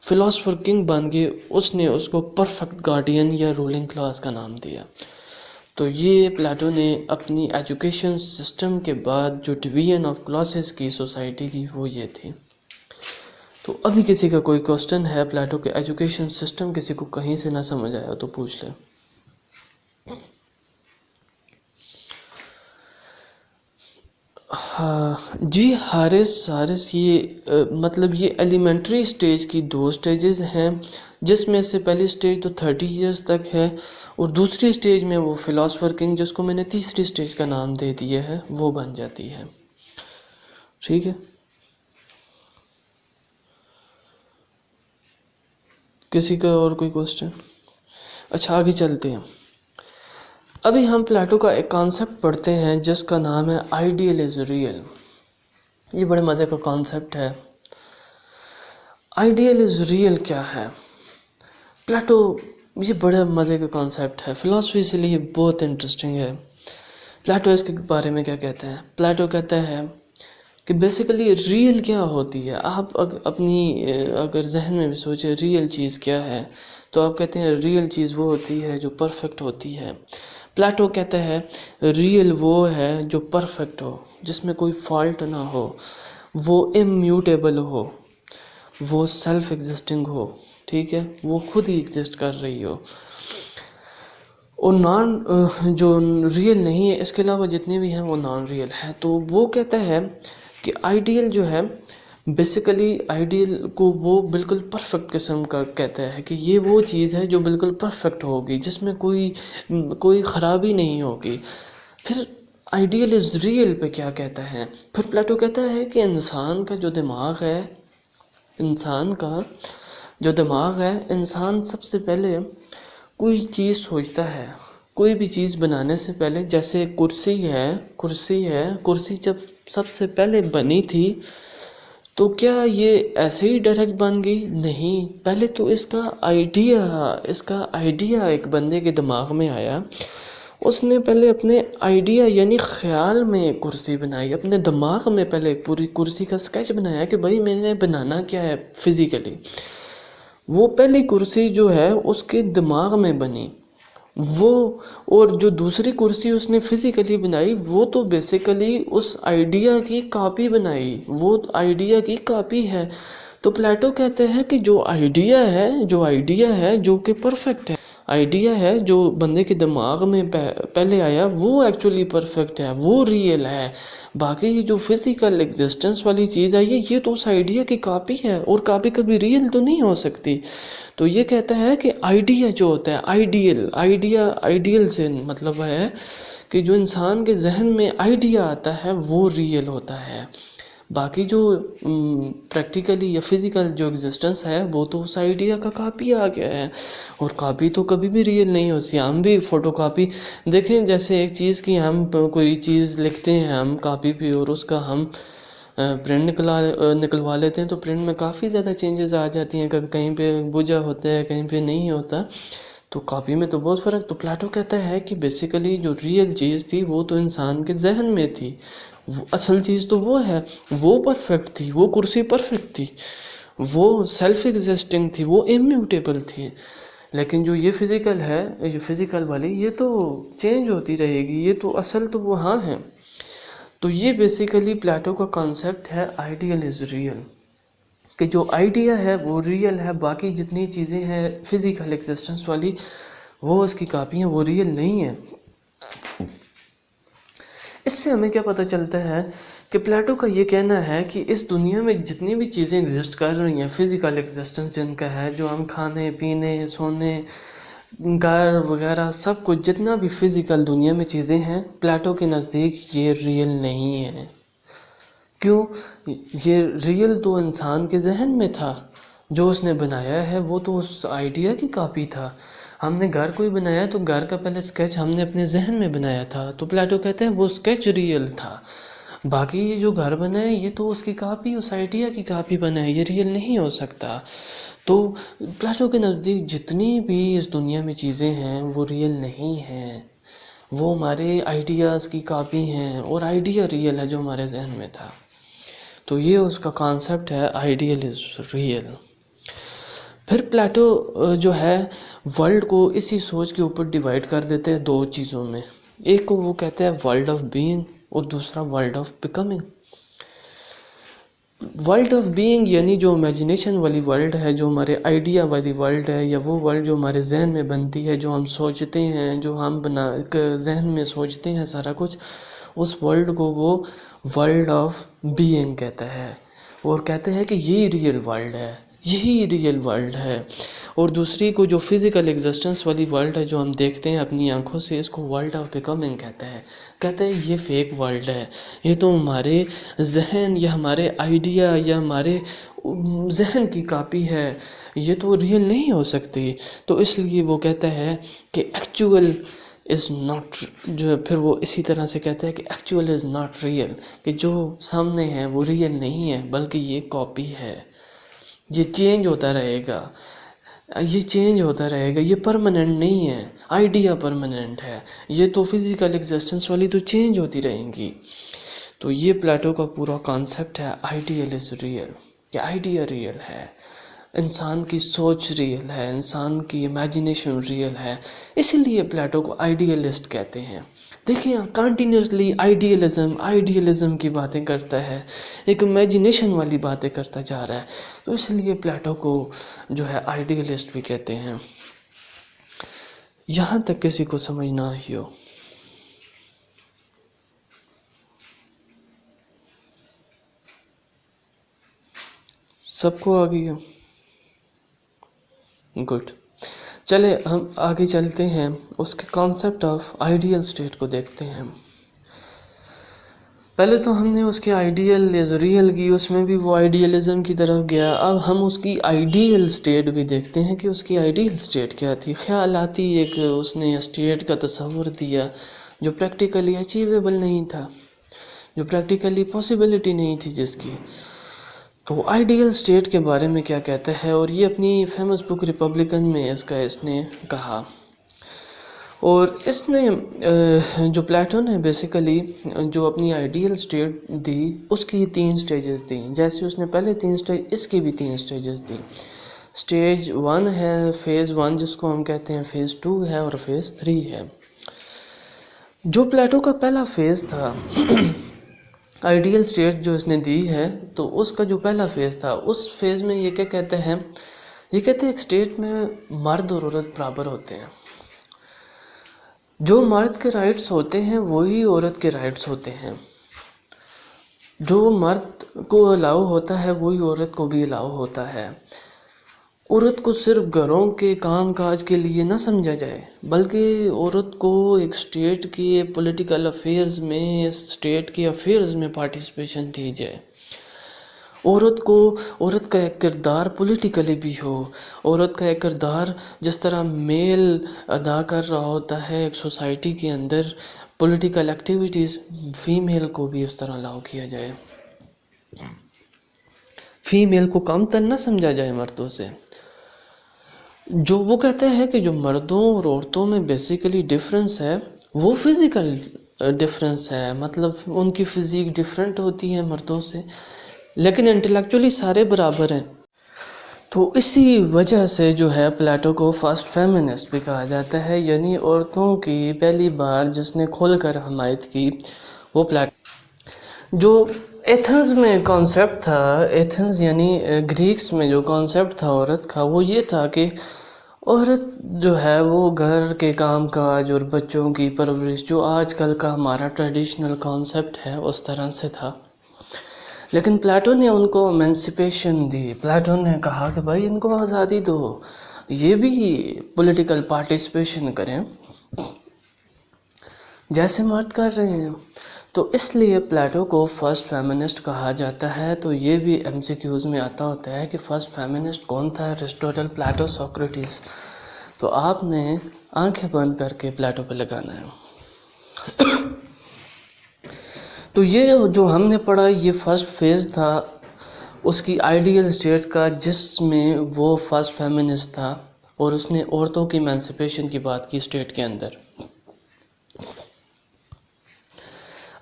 فلاسفر کنگ بن گئے، اس نے اس کو پرفیکٹ گارڈین یا رولنگ کلاس کا نام دیا. تو یہ پلیٹو نے اپنی ایجوکیشن سسٹم کے بعد جو ڈویژن آف کلاسز کی سوسائٹی کی وہ یہ تھی. تو ابھی کسی کا کوئی کوسچن ہے پلیٹو کے ایجوکیشن سسٹم، کسی کو کہیں سے نہ سمجھ آیا تو پوچھ لیں. جی حارث، یہ مطلب یہ ایلیمنٹری سٹیج کی 2 سٹیجز ہیں، جس میں سے پہلی سٹیج تو 30 ایئرز تک ہے، اور دوسری سٹیج میں وہ فلاسفر کنگ جس کو میں نے تیسری سٹیج کا نام دے دیا ہے وہ بن جاتی ہے. ٹھیک ہے، کسی کا اور کوئی کوسچن؟ اچھا آگے چلتے ہیں. ابھی ہم پلیٹو کا ایک کانسیپٹ پڑھتے ہیں جس کا نام ہے آئیڈیل از ریئل. یہ بڑے مزے کا کانسیپٹ ہے. آئیڈیل از ریئل کیا ہے؟ پلیٹو، یہ بڑے مزے کا کانسیپٹ ہے، فلاسفی سے لیے بہت انٹرسٹنگ ہے. پلیٹو اس کے بارے میں کیا کہتے ہیں؟ پلیٹو کہتا ہے کہ بیسیکلی ریئل کیا ہوتی ہے. آپ اپنی اگر ذہن میں بھی سوچیں ریئل چیز کیا ہے تو آپ کہتے ہیں ریئل چیز وہ ہوتی ہے جو پرفیکٹ ہوتی ہے. پلیٹو کہتا ہے ریئل وہ ہے جو پرفیکٹ ہو، جس میں کوئی فالٹ نہ ہو، وہ امیوٹیبل ہو، وہ سیلف ایگزسٹنگ ہو، ٹھیک ہے، وہ خود ہی ایگزسٹ کر رہی ہو، اور جو ریئل نہیں ہے، اس کے علاوہ جتنے بھی ہیں وہ نان ریئل ہے. تو وہ کہتا ہے کہ آئیڈیل جو ہے بیسیکلی آئیڈیل کو وہ بالکل پرفیکٹ قسم کا کہتا ہے کہ یہ وہ چیز ہے جو بالکل پرفیکٹ ہوگی، جس میں کوئی خرابی نہیں ہوگی. پھر آئیڈیل از ریئل پہ کیا کہتا ہے؟ پھر پلیٹو کہتا ہے کہ انسان کا جو دماغ ہے، انسان سب سے پہلے کوئی چیز سوچتا ہے، کوئی بھی چیز بنانے سے پہلے. جیسے کرسی جب سب سے پہلے بنی تھی تو کیا یہ ایسے ہی ڈائریکٹ بن گئی؟ نہیں، پہلے تو اس کا آئیڈیا ایک بندے کے دماغ میں آیا. اس نے پہلے اپنے آئیڈیا یعنی خیال میں کرسی بنائی، اپنے دماغ میں پہلے پوری کرسی کا اسکیچ بنایا کہ بھائی میں نے بنانا کیا ہے فزیکلی. وہ پہلی کرسی جو ہے اس کے دماغ میں بنی، اور جو دوسری کرسی اس نے فزیکلی بنائی وہ تو بیسیکلی اس آئیڈیا کی کاپی بنائی، وہ آئیڈیا کی کاپی ہے. تو پلیٹو کہتے ہیں کہ جو آئیڈیا ہے جو کہ پرفیکٹ ہے، آئیڈیا ہے جو بندے کے دماغ میں پہلے آیا، وہ ایکچولی پرفیکٹ ہے، وہ ریئل ہے. باقی یہ جو فزیکل ایگزسٹنس والی چیز ہے یہ تو اس آئیڈیا کی کاپی ہے، اور کاپی کبھی ریئل تو نہیں ہو سکتی. تو یہ کہتا ہے کہ آئیڈیا جو ہوتا ہے، آئیڈیل سے مطلب ہے کہ جو انسان کے ذہن میں آئیڈیا آتا ہے وہ ریئل ہوتا ہے. باقی جو پریکٹیکلی یا فزیکل جو ایگزسٹنس ہے وہ تو اس آئیڈیا کا کاپی آ گیا ہے، اور کاپی تو کبھی بھی ریئل نہیں ہوتی. ہم بھی فوٹو کاپی دیکھیں، جیسے ایک چیز کی ہم کوئی چیز لکھتے ہیں ہم کاپی پہ، اور اس کا ہم پرنٹ نکلوا لیتے ہیں تو پرنٹ میں کافی زیادہ چینجز آ جاتی ہیں، کبھی کہیں پہ بجھا ہوتا ہے کہیں پہ نہیں ہوتا، تو کاپی میں تو بہت فرق. تو پلیٹو کہتا ہے کہ بیسیکلی جو ریئل چیز تھی وہ تو انسان کے ذہن میں تھی، اصل چیز تو وہ ہے، وہ پرفیکٹ تھی، وہ کرسی پرفیکٹ تھی، وہ سیلف ایگزسٹنگ تھی، وہ امیوٹیبل تھی. لیکن جو یہ فزیکل ہے، یہ فزیکل والی، یہ تو چینج ہوتی رہے گی، یہ تو اصل تو وہاں ہے. تو یہ بیسیکلی پلیٹو کا کانسیپٹ ہے آئیڈیل از ریئل، کہ جو آئیڈیا ہے وہ ریئل ہے، باقی جتنی چیزیں ہیں فزیکل ایگزسٹنس والی وہ اس کی کاپی ہیں، وہ ریئل نہیں ہیں. اس سے ہمیں کیا پتہ چلتا ہے کہ پلیٹو کا یہ کہنا ہے کہ اس دنیا میں جتنی بھی چیزیں ایگزسٹ کر رہی ہیں، فزیکل ایگزسٹنس جن کا ہے، جو ہم کھانے پینے سونے گھر وغیرہ سب کچھ جتنا بھی فزیکل دنیا میں چیزیں ہیں، پلیٹو کے نزدیک یہ ریئل نہیں ہے. کیوں؟ یہ ریئل تو انسان کے ذہن میں تھا، جو اس نے بنایا ہے وہ تو اس آئیڈیا کی کاپی تھا. ہم نے گھر کوئی بنایا تو گھر کا پہلے اسکیچ ہم نے اپنے ذہن میں بنایا تھا، تو پلیٹو کہتے ہیں وہ اسکیچ ریئل تھا. باقی یہ جو گھر بنا ہے یہ تو اس کی کاپی، اس آئیڈیا کی کاپی بنا ہے، یہ ریئل نہیں ہو سکتا. تو پلیٹو کے نزدیک جتنی بھی اس دنیا میں چیزیں ہیں وہ ریئل نہیں ہیں، وہ ہمارے آئیڈیاز کی کاپی ہیں، اور آئیڈیا ریئل ہے جو ہمارے ذہن میں تھا. تو یہ اس کا کانسیپٹ ہے آئیڈیل از ریئل. پھر پلیٹو جو ہے ورلڈ کو اسی سوچ کے اوپر ڈیوائڈ کر دیتے ہیں دو چیزوں میں. ایک کو وہ کہتے ہیں ورلڈ آف بینگ، اور دوسرا world of becoming. World of being یعنی جو امیجنیشن والی ورلڈ ہے، جو ہمارے آئیڈیا والی ورلڈ ہے، یا وہ ورلڈ جو ہمارے ذہن میں بنتی ہے، جو ہم سوچتے ہیں، جو ہم ذہن میں سوچتے ہیں سارا کچھ، اس ورلڈ کو وہ ورلڈ آف بینگ کہتا ہے، اور کہتے ہیں کہ یہی ریئل ورلڈ ہے، یہی ریئل ورلڈ ہے. اور دوسری کو جو فزیکل ایگزسٹنس والی ورلڈ ہے جو ہم دیکھتے ہیں اپنی آنکھوں سے، اس کو ورلڈ آف بیکمنگ کہتے ہیں یہ فیک ورلڈ ہے، یہ تو ہمارے ذہن یا ہمارے آئیڈیا یا ہمارے ذہن کی کاپی ہے، یہ تو ریئل نہیں ہو سکتی. تو اس لیے وہ کہتا ہے کہ ایکچوئل از ناٹ، جو پھر وہ اسی طرح سے کہتا ہے کہ ایکچوئل از ناٹ ریئل، کہ جو سامنے ہے وہ ریئل نہیں ہے بلکہ یہ کاپی ہے، یہ چینج ہوتا رہے گا، یہ پرماننٹ نہیں ہے. آئیڈیا پرماننٹ ہے، یہ تو فزیکل ایگزسٹنس والی تو چینج ہوتی رہیں گی. تو یہ پلیٹو کا پورا کانسیپٹ ہے آئیڈیل از ریئل، کہ آئیڈیا ریئل ہے، انسان کی سوچ ریئل ہے، انسان کی امیجنیشن ریئل ہے. اسی لیے پلیٹو کو آئیڈیلسٹ کہتے ہیں. دیکھیں کنٹینیوسلی آئیڈیلزم کی باتیں کرتا ہے، ایک امیجنیشن والی باتیں کرتا جا رہا ہے، تو اس لیے پلیٹو کو جو ہے آئیڈیلسٹ بھی کہتے ہیں، یہاں تک کسی کو سمجھ نہ آئی ہو۔ سب کو آ گئی ہو؟ گڈ، چلے ہم آگے چلتے ہیں، اس کے کانسیپٹ آف آئیڈیل اسٹیٹ کو دیکھتے ہیں۔ پہلے تو ہم نے اس کے آئیڈیل ریئل کی، اس میں بھی وہ آئیڈیلزم کی طرف گیا، اب ہم اس کی آئیڈیل اسٹیٹ بھی دیکھتے ہیں کہ اس کی آئیڈیل اسٹیٹ کیا تھی۔ خیالاتی ایک اس نے اسٹیٹ کا تصور دیا جو پریکٹیکلی اچیویبل نہیں تھا، جو پریکٹیکلی پاسبلٹی نہیں تھی جس کی۔ تو آئیڈیل اسٹیٹ کے بارے میں کیا کہتا ہے، اور یہ اپنی فیمس بک ریپبلکن میں اس نے کہا، اور اس نے جو پلیٹو نے بیسیکلی جو اپنی آئیڈیل اسٹیٹ دی، اس کی 3 سٹیجز دیں، جیسے اس نے پہلے 3 سٹیج، اس کی بھی 3 سٹیجز دی۔ سٹیج 1 ہے فیز 1 جس کو ہم کہتے ہیں، فیز 2 ہے، اور فیز 3 ہے۔ جو پلیٹو کا پہلا فیز تھا آئیڈیل اسٹیٹ جو اس نے دی ہے، تو اس کا جو پہلا فیز تھا، اس فیز میں یہ کیا کہتے ہیں، یہ کہتے ہیں ایک اسٹیٹ میں مرد اور عورت برابر ہوتے ہیں، جو مرد کے رائٹس ہوتے ہیں وہی عورت کے رائٹس ہوتے ہیں، جو مرد کو الاؤ ہوتا ہے وہی عورت کو بھی الاؤ ہوتا ہے۔ عورت کو صرف گھروں کے کام کاج کے لیے نہ سمجھا جائے، بلکہ عورت کو ایک اسٹیٹ کے پولیٹیکل افیئرز میں، اسٹیٹ کے افیئرز میں پارٹیسپیشن دی جائے۔ عورت کا ایک کردار پولیٹیکلی بھی ہو، عورت کا ایک کردار جس طرح میل ادا کر رہا ہوتا ہے ایک سوسائٹی کے اندر پولیٹیکل ایکٹیویٹیز، فیمیل کو بھی اس طرح الاؤ کیا جائے، فیمیل کو کم تر نہ سمجھا جائے مردوں سے۔ جو وہ کہتا ہے کہ جو مردوں اور عورتوں میں بیسیکلی ڈفرینس ہے وہ فزیکل ڈفرینس ہے، مطلب ان کی فزیک ڈفرینٹ ہوتی ہے مردوں سے، لیکن انٹلیکچولی سارے برابر ہیں۔ تو اسی وجہ سے جو ہے پلیٹو کو فرسٹ فیمنسٹ بھی کہا جاتا ہے، یعنی عورتوں کی پہلی بار جس نے کھول کر حمایت کی وہ پلیٹو۔ جو ایتھنز میں کانسیپٹ تھا، ایتھنز یعنی گریکس میں جو کانسیپٹ تھا عورت کا، وہ یہ تھا کہ عورت جو ہے وہ گھر کے کام کاج اور بچوں کی پرورش، جو آج کل کا ہمارا ٹریڈیشنل کانسیپٹ ہے، اس طرح سے تھا۔ لیکن پلیٹو نے ان کو ایمنسپیشن دی، پلیٹو نے کہا کہ بھائی ان کو آزادی دو، یہ بھی پولیٹیکل پارٹیسپیشن کریں جیسے مرد کر رہے ہیں۔ تو اس لیے پلیٹو کو فرسٹ فیمنسٹ کہا جاتا ہے۔ تو یہ بھی ایم سی کیوز میں آتا ہوتا ہے کہ فرسٹ فیمنسٹ کون تھا، ایرسٹوٹل، پلیٹو، سوکریٹس۔ تو آپ نے آنکھیں بند کر کے پلیٹو پہ لگانا ہے۔ تو یہ جو ہم نے پڑھا یہ فرسٹ فیز تھا اس کی آئیڈیل اسٹیٹ کا، جس میں وہ فرسٹ فیمنسٹ تھا اور اس نے عورتوں کی ایمنسپیشن کی بات کی اسٹیٹ کے اندر۔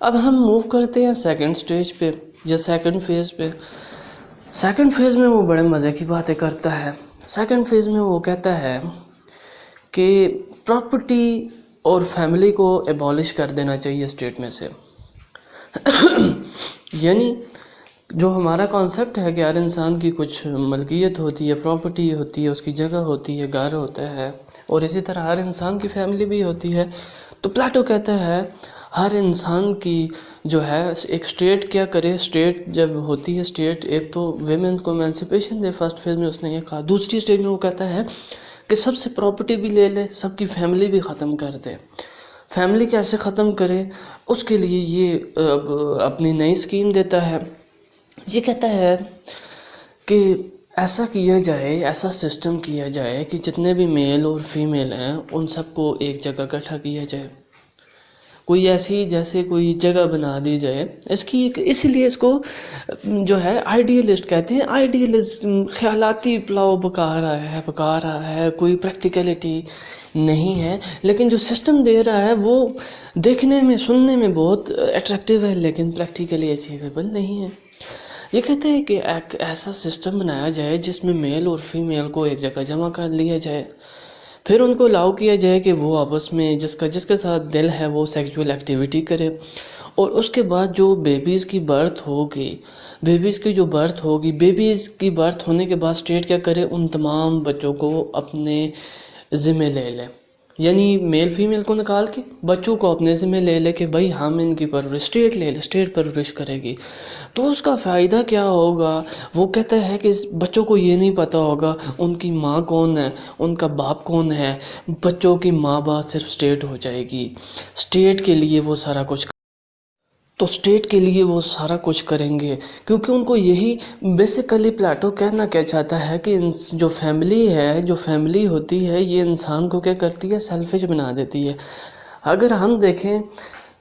اب ہم موو کرتے ہیں سیکنڈ سٹیج پہ یا سیکنڈ فیز پہ۔ سیکنڈ فیز میں وہ بڑے مزے کی باتیں کرتا ہے۔ سیکنڈ فیز میں وہ کہتا ہے کہ پراپرٹی اور فیملی کو ایبالش کر دینا چاہیے اسٹیٹ میں سے۔ یعنی جو ہمارا کانسیپٹ ہے کہ ہر انسان کی کچھ ملکیت ہوتی ہے، پراپرٹی ہوتی ہے، اس کی جگہ ہوتی ہے، گھر ہوتا ہے، اور اسی طرح ہر انسان کی فیملی بھی ہوتی ہے۔ تو پلیٹو کہتا ہے ہر انسان کی جو ہے ایک اسٹیٹ کیا کرے، اسٹیٹ جب ہوتی ہے، اسٹیٹ ایک تو ویمن کو ایمنسپیشن دے، فرسٹ فیز میں اس نے یہ کہا۔ دوسری اسٹیج میں وہ کہتا ہے کہ سب سے پراپرٹی بھی لے لے، سب کی فیملی بھی ختم کر دے۔ فیملی کیسے ختم کرے، اس کے لیے یہ اپنی نئی اسکیم دیتا ہے۔ یہ کہتا ہے کہ ایسا کیا جائے، ایسا سسٹم کیا جائے کہ جتنے بھی میل اور فیمیل ہیں ان سب کو ایک جگہ اکٹھا کیا جائے، کوئی ایسی جیسے کوئی جگہ بنا دی جائے اس کی، اسی لیے اس کو جو ہے آئیڈیلسٹ کہتے ہیں۔ آئیڈیلزم خیالاتی پلاؤ پکا رہا ہے، کوئی پریکٹیکلٹی نہیں ہے، لیکن جو سسٹم دے رہا ہے وہ دیکھنے میں، سننے میں بہت اٹریکٹیو ہے، لیکن پریکٹیکلی اچیویبل نہیں ہے۔ یہ کہتے ہیں کہ ایک ایسا سسٹم بنایا جائے جس میں میل اور فیمیل کو ایک جگہ جمع کر لیا جائے، پھر ان کو الاؤ کیا جائے کہ وہ آپس میں جس کے ساتھ دل ہے وہ سیکچول ایکٹیویٹی کرے، اور اس کے بعد جو بیبیز کی برتھ ہوگی، بیبیز کی برتھ ہونے کے بعد اسٹیٹ کیا کرے، ان تمام بچوں کو اپنے ذمہ لے لے، یعنی میل فیمیل کو نکال کے بچوں کو اپنے ذمہ لے لے کہ بھائی ہم ان کی پرورش اسٹیٹ لے لے، اسٹیٹ پرورش کرے گی۔ تو اس کا فائدہ کیا ہوگا؟ وہ کہتا ہے کہ بچوں کو یہ نہیں پتہ ہوگا ان کی ماں کون ہے، ان کا باپ کون ہے، بچوں کی ماں باپ صرف اسٹیٹ ہو جائے گی، اسٹیٹ کے لیے وہ سارا کچھ، تو اسٹیٹ کے لیے وہ سارا کچھ کریں گے، کیونکہ ان کو یہی بیسیکلی پلاٹو کہنا کیا چاہتا ہے کہ جو فیملی ہوتی ہے یہ انسان کو کیا کرتی ہے، سیلفش بنا دیتی ہے۔ اگر ہم دیکھیں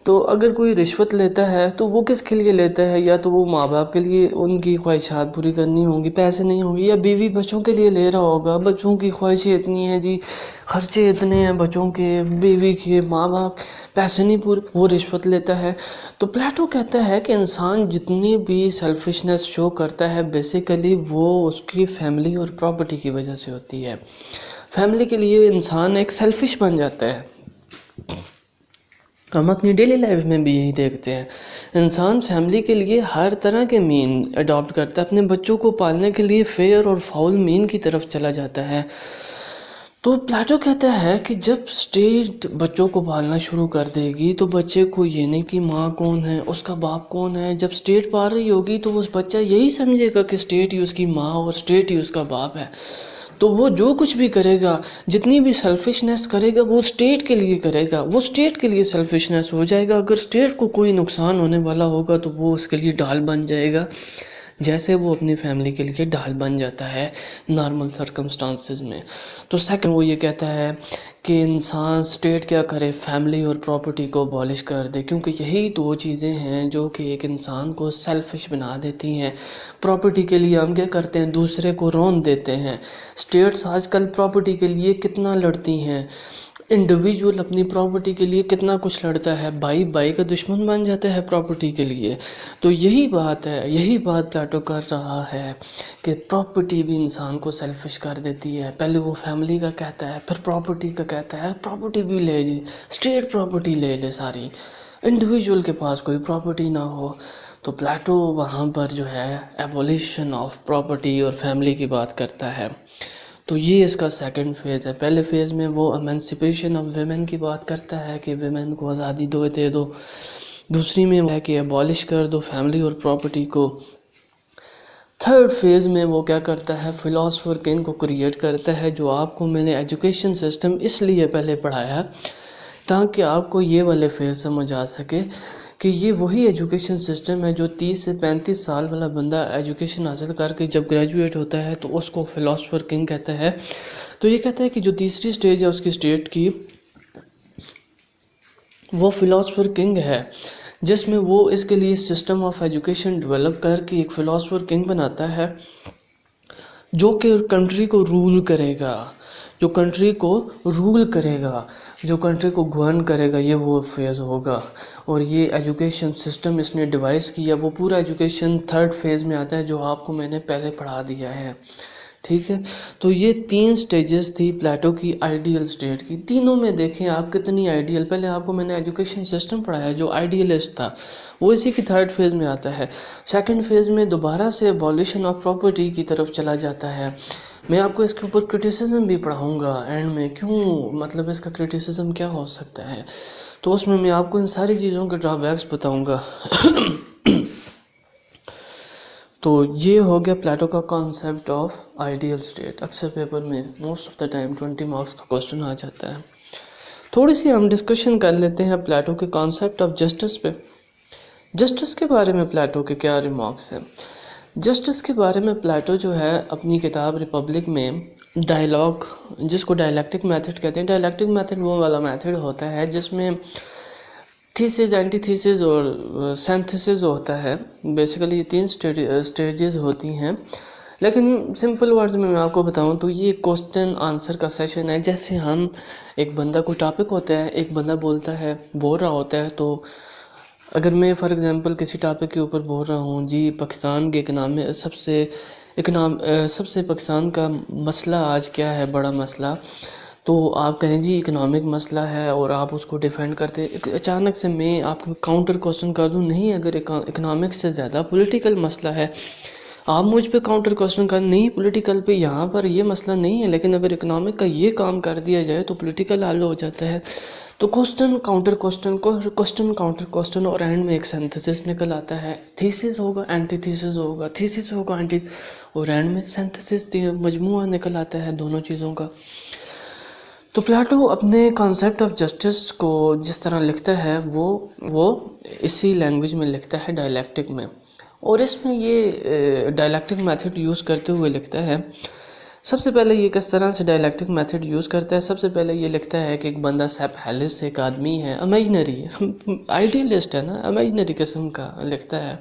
تو اگر کوئی رشوت لیتا ہے تو وہ کس کے لیے لیتا ہے؟ یا تو وہ ماں باپ کے لیے ان کی خواہشات پوری کرنی ہوں گی، پیسے نہیں ہوں گے، یا بیوی بچوں کے لیے لے رہا ہوگا، بچوں کی خواہشیں اتنی ہیں جی، خرچے اتنے ہیں بچوں کے، بیوی کے، ماں باپ پیسے نہیں پورے، وہ رشوت لیتا ہے۔ تو پلاٹو کہتا ہے کہ انسان جتنی بھی سیلفشنس شو کرتا ہے بیسیکلی وہ اس کی فیملی اور پراپرٹی کی وجہ سے ہوتی ہے۔ فیملی کے لیے انسان ایک سیلفش بن جاتا ہے۔ ہم اپنی ڈیلی لائف میں بھی یہی دیکھتے ہیں، انسان فیملی کے لیے ہر طرح کے مین اڈاپٹ کرتا ہے، اپنے بچوں کو پالنے کے لیے فیئر اور فاؤل مین کی طرف چلا جاتا ہے۔ تو پلاٹو کہتا ہے کہ جب اسٹیٹ بچوں کو پالنا شروع کر دے گی تو بچے کو یہ نہیں کہ ماں کون ہے، اس کا باپ کون ہے، جب اسٹیٹ پال رہی ہوگی تو اس بچہ یہی سمجھے گا کہ اسٹیٹ ہی اس کی ماں اور اسٹیٹ ہی اس کا باپ ہے۔ تو وہ جو کچھ بھی کرے گا، جتنی بھی سیلفشنس کرے گا وہ اسٹیٹ کے لیے کرے گا، وہ اسٹیٹ کے لیے سیلفشنس ہو جائے گا۔ اگر اسٹیٹ کو کوئی نقصان ہونے والا ہوگا تو وہ اس کے لیے ڈھال بن جائے گا، جیسے وہ اپنی فیملی کے لیے ڈھال بن جاتا ہے نارمل سرکمسٹانسز میں۔ تو سیکنڈ وہ یہ کہتا ہے کہ انسان اسٹیٹ کیا کرے، فیملی اور پراپرٹی کو abolish کر دے، کیونکہ یہی دو چیزیں ہیں جو کہ ایک انسان کو سیلفش بنا دیتی ہیں۔ پراپرٹی کے لیے ہم کیا کرتے ہیں، دوسرے کو رون دیتے ہیں۔ اسٹیٹس آج کل پراپرٹی کے لیے کتنا لڑتی ہیں، انڈیویجول اپنی پراپرٹی کے لیے کتنا کچھ لڑتا ہے، بھائی کا دشمن بن جاتا ہے پراپرٹی کے لیے۔ تو یہی بات ہے، یہی بات پلاٹو کر رہا ہے کہ پراپرٹی بھی انسان کو سیلفش کر دیتی ہے۔ پہلے وہ فیملی کا کہتا ہے، پھر پراپرٹی کا کہتا ہے، پراپرٹی بھی لے جی، اسٹیٹ پراپرٹی لے لے ساری، انڈیویجول کے پاس کوئی پراپرٹی نہ ہو۔ تو پلاٹو وہاں پر جو ہے ایبولیشن آف پراپرٹی اور فیملی کی بات کرتا ہے۔ تو یہ اس کا سیکنڈ فیز ہے۔ پہلے فیز میں وہ ایمنسپیشن آف ویمن کی بات کرتا ہے کہ ویمن کو آزادی دے دو، دوسری میں ہے کہ ایبولش کر دو فیملی اور پراپرٹی کو۔ تھرڈ فیز میں وہ کیا کرتا ہے، فلاسفر کنگ کو کریٹ کرتا ہے، جو آپ کو میں نے ایجوکیشن سسٹم اس لیے پہلے پڑھایا تاکہ آپ کو یہ والے فیز سمجھ آ سکے کہ یہ وہی ایجوکیشن سسٹم ہے جو 30 سے 35 سال والا بندہ ایجوکیشن حاصل کر کے جب گریجویٹ ہوتا ہے تو اس کو فلاسفر کنگ کہتا ہے۔ تو یہ کہتا ہے کہ جو تیسری سٹیج ہے اس کی اسٹیٹ کی، وہ فلاسفر کنگ ہے، جس میں وہ اس کے لیے سسٹم آف ایجوکیشن ڈیولپ کر کے ایک فلاسفر کنگ بناتا ہے جو کہ کنٹری کو رول کرے گا، جو کنٹری کو رول کرے گا، جو کنٹری کو گورن کرے گا، یہ وہ فیز ہوگا۔ اور یہ ایجوکیشن سسٹم اس نے ڈیوائز کیا، وہ پورا ایجوکیشن تھرڈ فیز میں آتا ہے جو آپ کو میں نے پہلے پڑھا دیا ہے، ٹھیک ہے۔ تو یہ 3 سٹیجز تھی پلاٹو کی آئیڈیل سٹیٹ کی، تینوں میں دیکھیں آپ کتنی آئیڈیل۔ پہلے آپ کو میں نے ایجوکیشن سسٹم پڑھایا جو آئیڈیلسٹ تھا، وہ اسی کی تھرڈ فیز میں آتا ہے۔ سیکنڈ فیز میں دوبارہ سے ایبولیشن آف پراپرٹی کی طرف چلا جاتا ہے۔ میں آپ کو اس کے اوپر کرٹیسزم بھی پڑھاؤں گا اینڈ میں، کیوں مطلب اس کا کرٹیسزم کیا ہو سکتا ہے، تو اس میں آپ کو ان ساری چیزوں کے ڈرا بیکس بتاؤں گا۔ تو یہ ہو گیا پلاٹو کا کانسیپٹ آف آئیڈیل سٹیٹ۔ اکثر پیپر میں most of the time 20 marks کا کوسچن آ جاتا ہے۔ تھوڑی سی ہم ڈسکشن کر لیتے ہیں پلاٹو کے کانسیپٹ آف جسٹس پہ۔ جسٹس کے بارے میں پلاٹو کے کیا ریمارکس ہیں؟ جسٹس کے بارے میں پلاٹو جو ہے اپنی کتاب ریپبلک میں ڈائلاگ، جس کو ڈائلیکٹک میتھڈ کہتے ہیں، ڈائلیکٹک میتھڈ وہ والا میتھڈ ہوتا ہے جس میں تھیسز، اینٹی تھیسز اور سینتھسز ہوتا ہے۔ بیسیکلی یہ 3 سٹیجز ہوتی ہیں، لیکن سمپل ورڈز میں آپ کو بتاؤں تو یہ کوسچن آنسر کا سیشن ہے۔ جیسے ہم ایک بندہ کو ٹاپک ہوتا ہے، ایک بندہ بولتا ہے، بول رہا ہوتا ہے، تو اگر میں فار ایگزامپل کسی ٹاپک کے اوپر بول رہا ہوں، جی پاکستان کے سب سے پاکستان کا مسئلہ آج کیا ہے، بڑا مسئلہ، تو آپ کہیں جی اکنامک مسئلہ ہے اور آپ اس کو ڈیفینڈ کرتے، اچانک سے میں آپ کو کاؤنٹر کوسچن کر دوں، نہیں، اگر اکنامک سے زیادہ پولیٹیکل مسئلہ ہے آپ مجھ پہ کاؤنٹر کوسچن کر، نہیں پولیٹیکل پہ یہاں پر یہ مسئلہ نہیں ہے، لیکن اگر اکنامک کا یہ کام کر دیا جائے تو پولیٹیکل حل ہو جاتا ہے. تو question counter question, question counter question, اور اینڈ میں ایک سینتھسس نکل آتا ہے. تھیسس ہوگا، اینٹی تھیسس ہوگا، تھیسس ہوگا، اینٹی، اور اینڈ میں سینتھسس مجموعہ نکل آتا ہے دونوں چیزوں کا. تو پلاٹو اپنے کانسیپٹ آف جسٹس کو جس طرح لکھتا ہے وہ اسی لینگویج میں لکھتا ہے، ڈائلیکٹک میں. اور اس میں یہ ڈائلیکٹک میتھڈ یوز کرتے ہوئے لکھتا ہے. سب سے پہلے یہ کس طرح سے ڈائلیکٹک میتھڈ یوز کرتا ہے، سب سے پہلے یہ لکھتا ہے کہ ایک بندہ سیپ ہیلس ایک آدمی ہے، امیجنری ہے، آئیڈیلسٹ ہے نا، امیجنری قسم کا لکھتا ہے.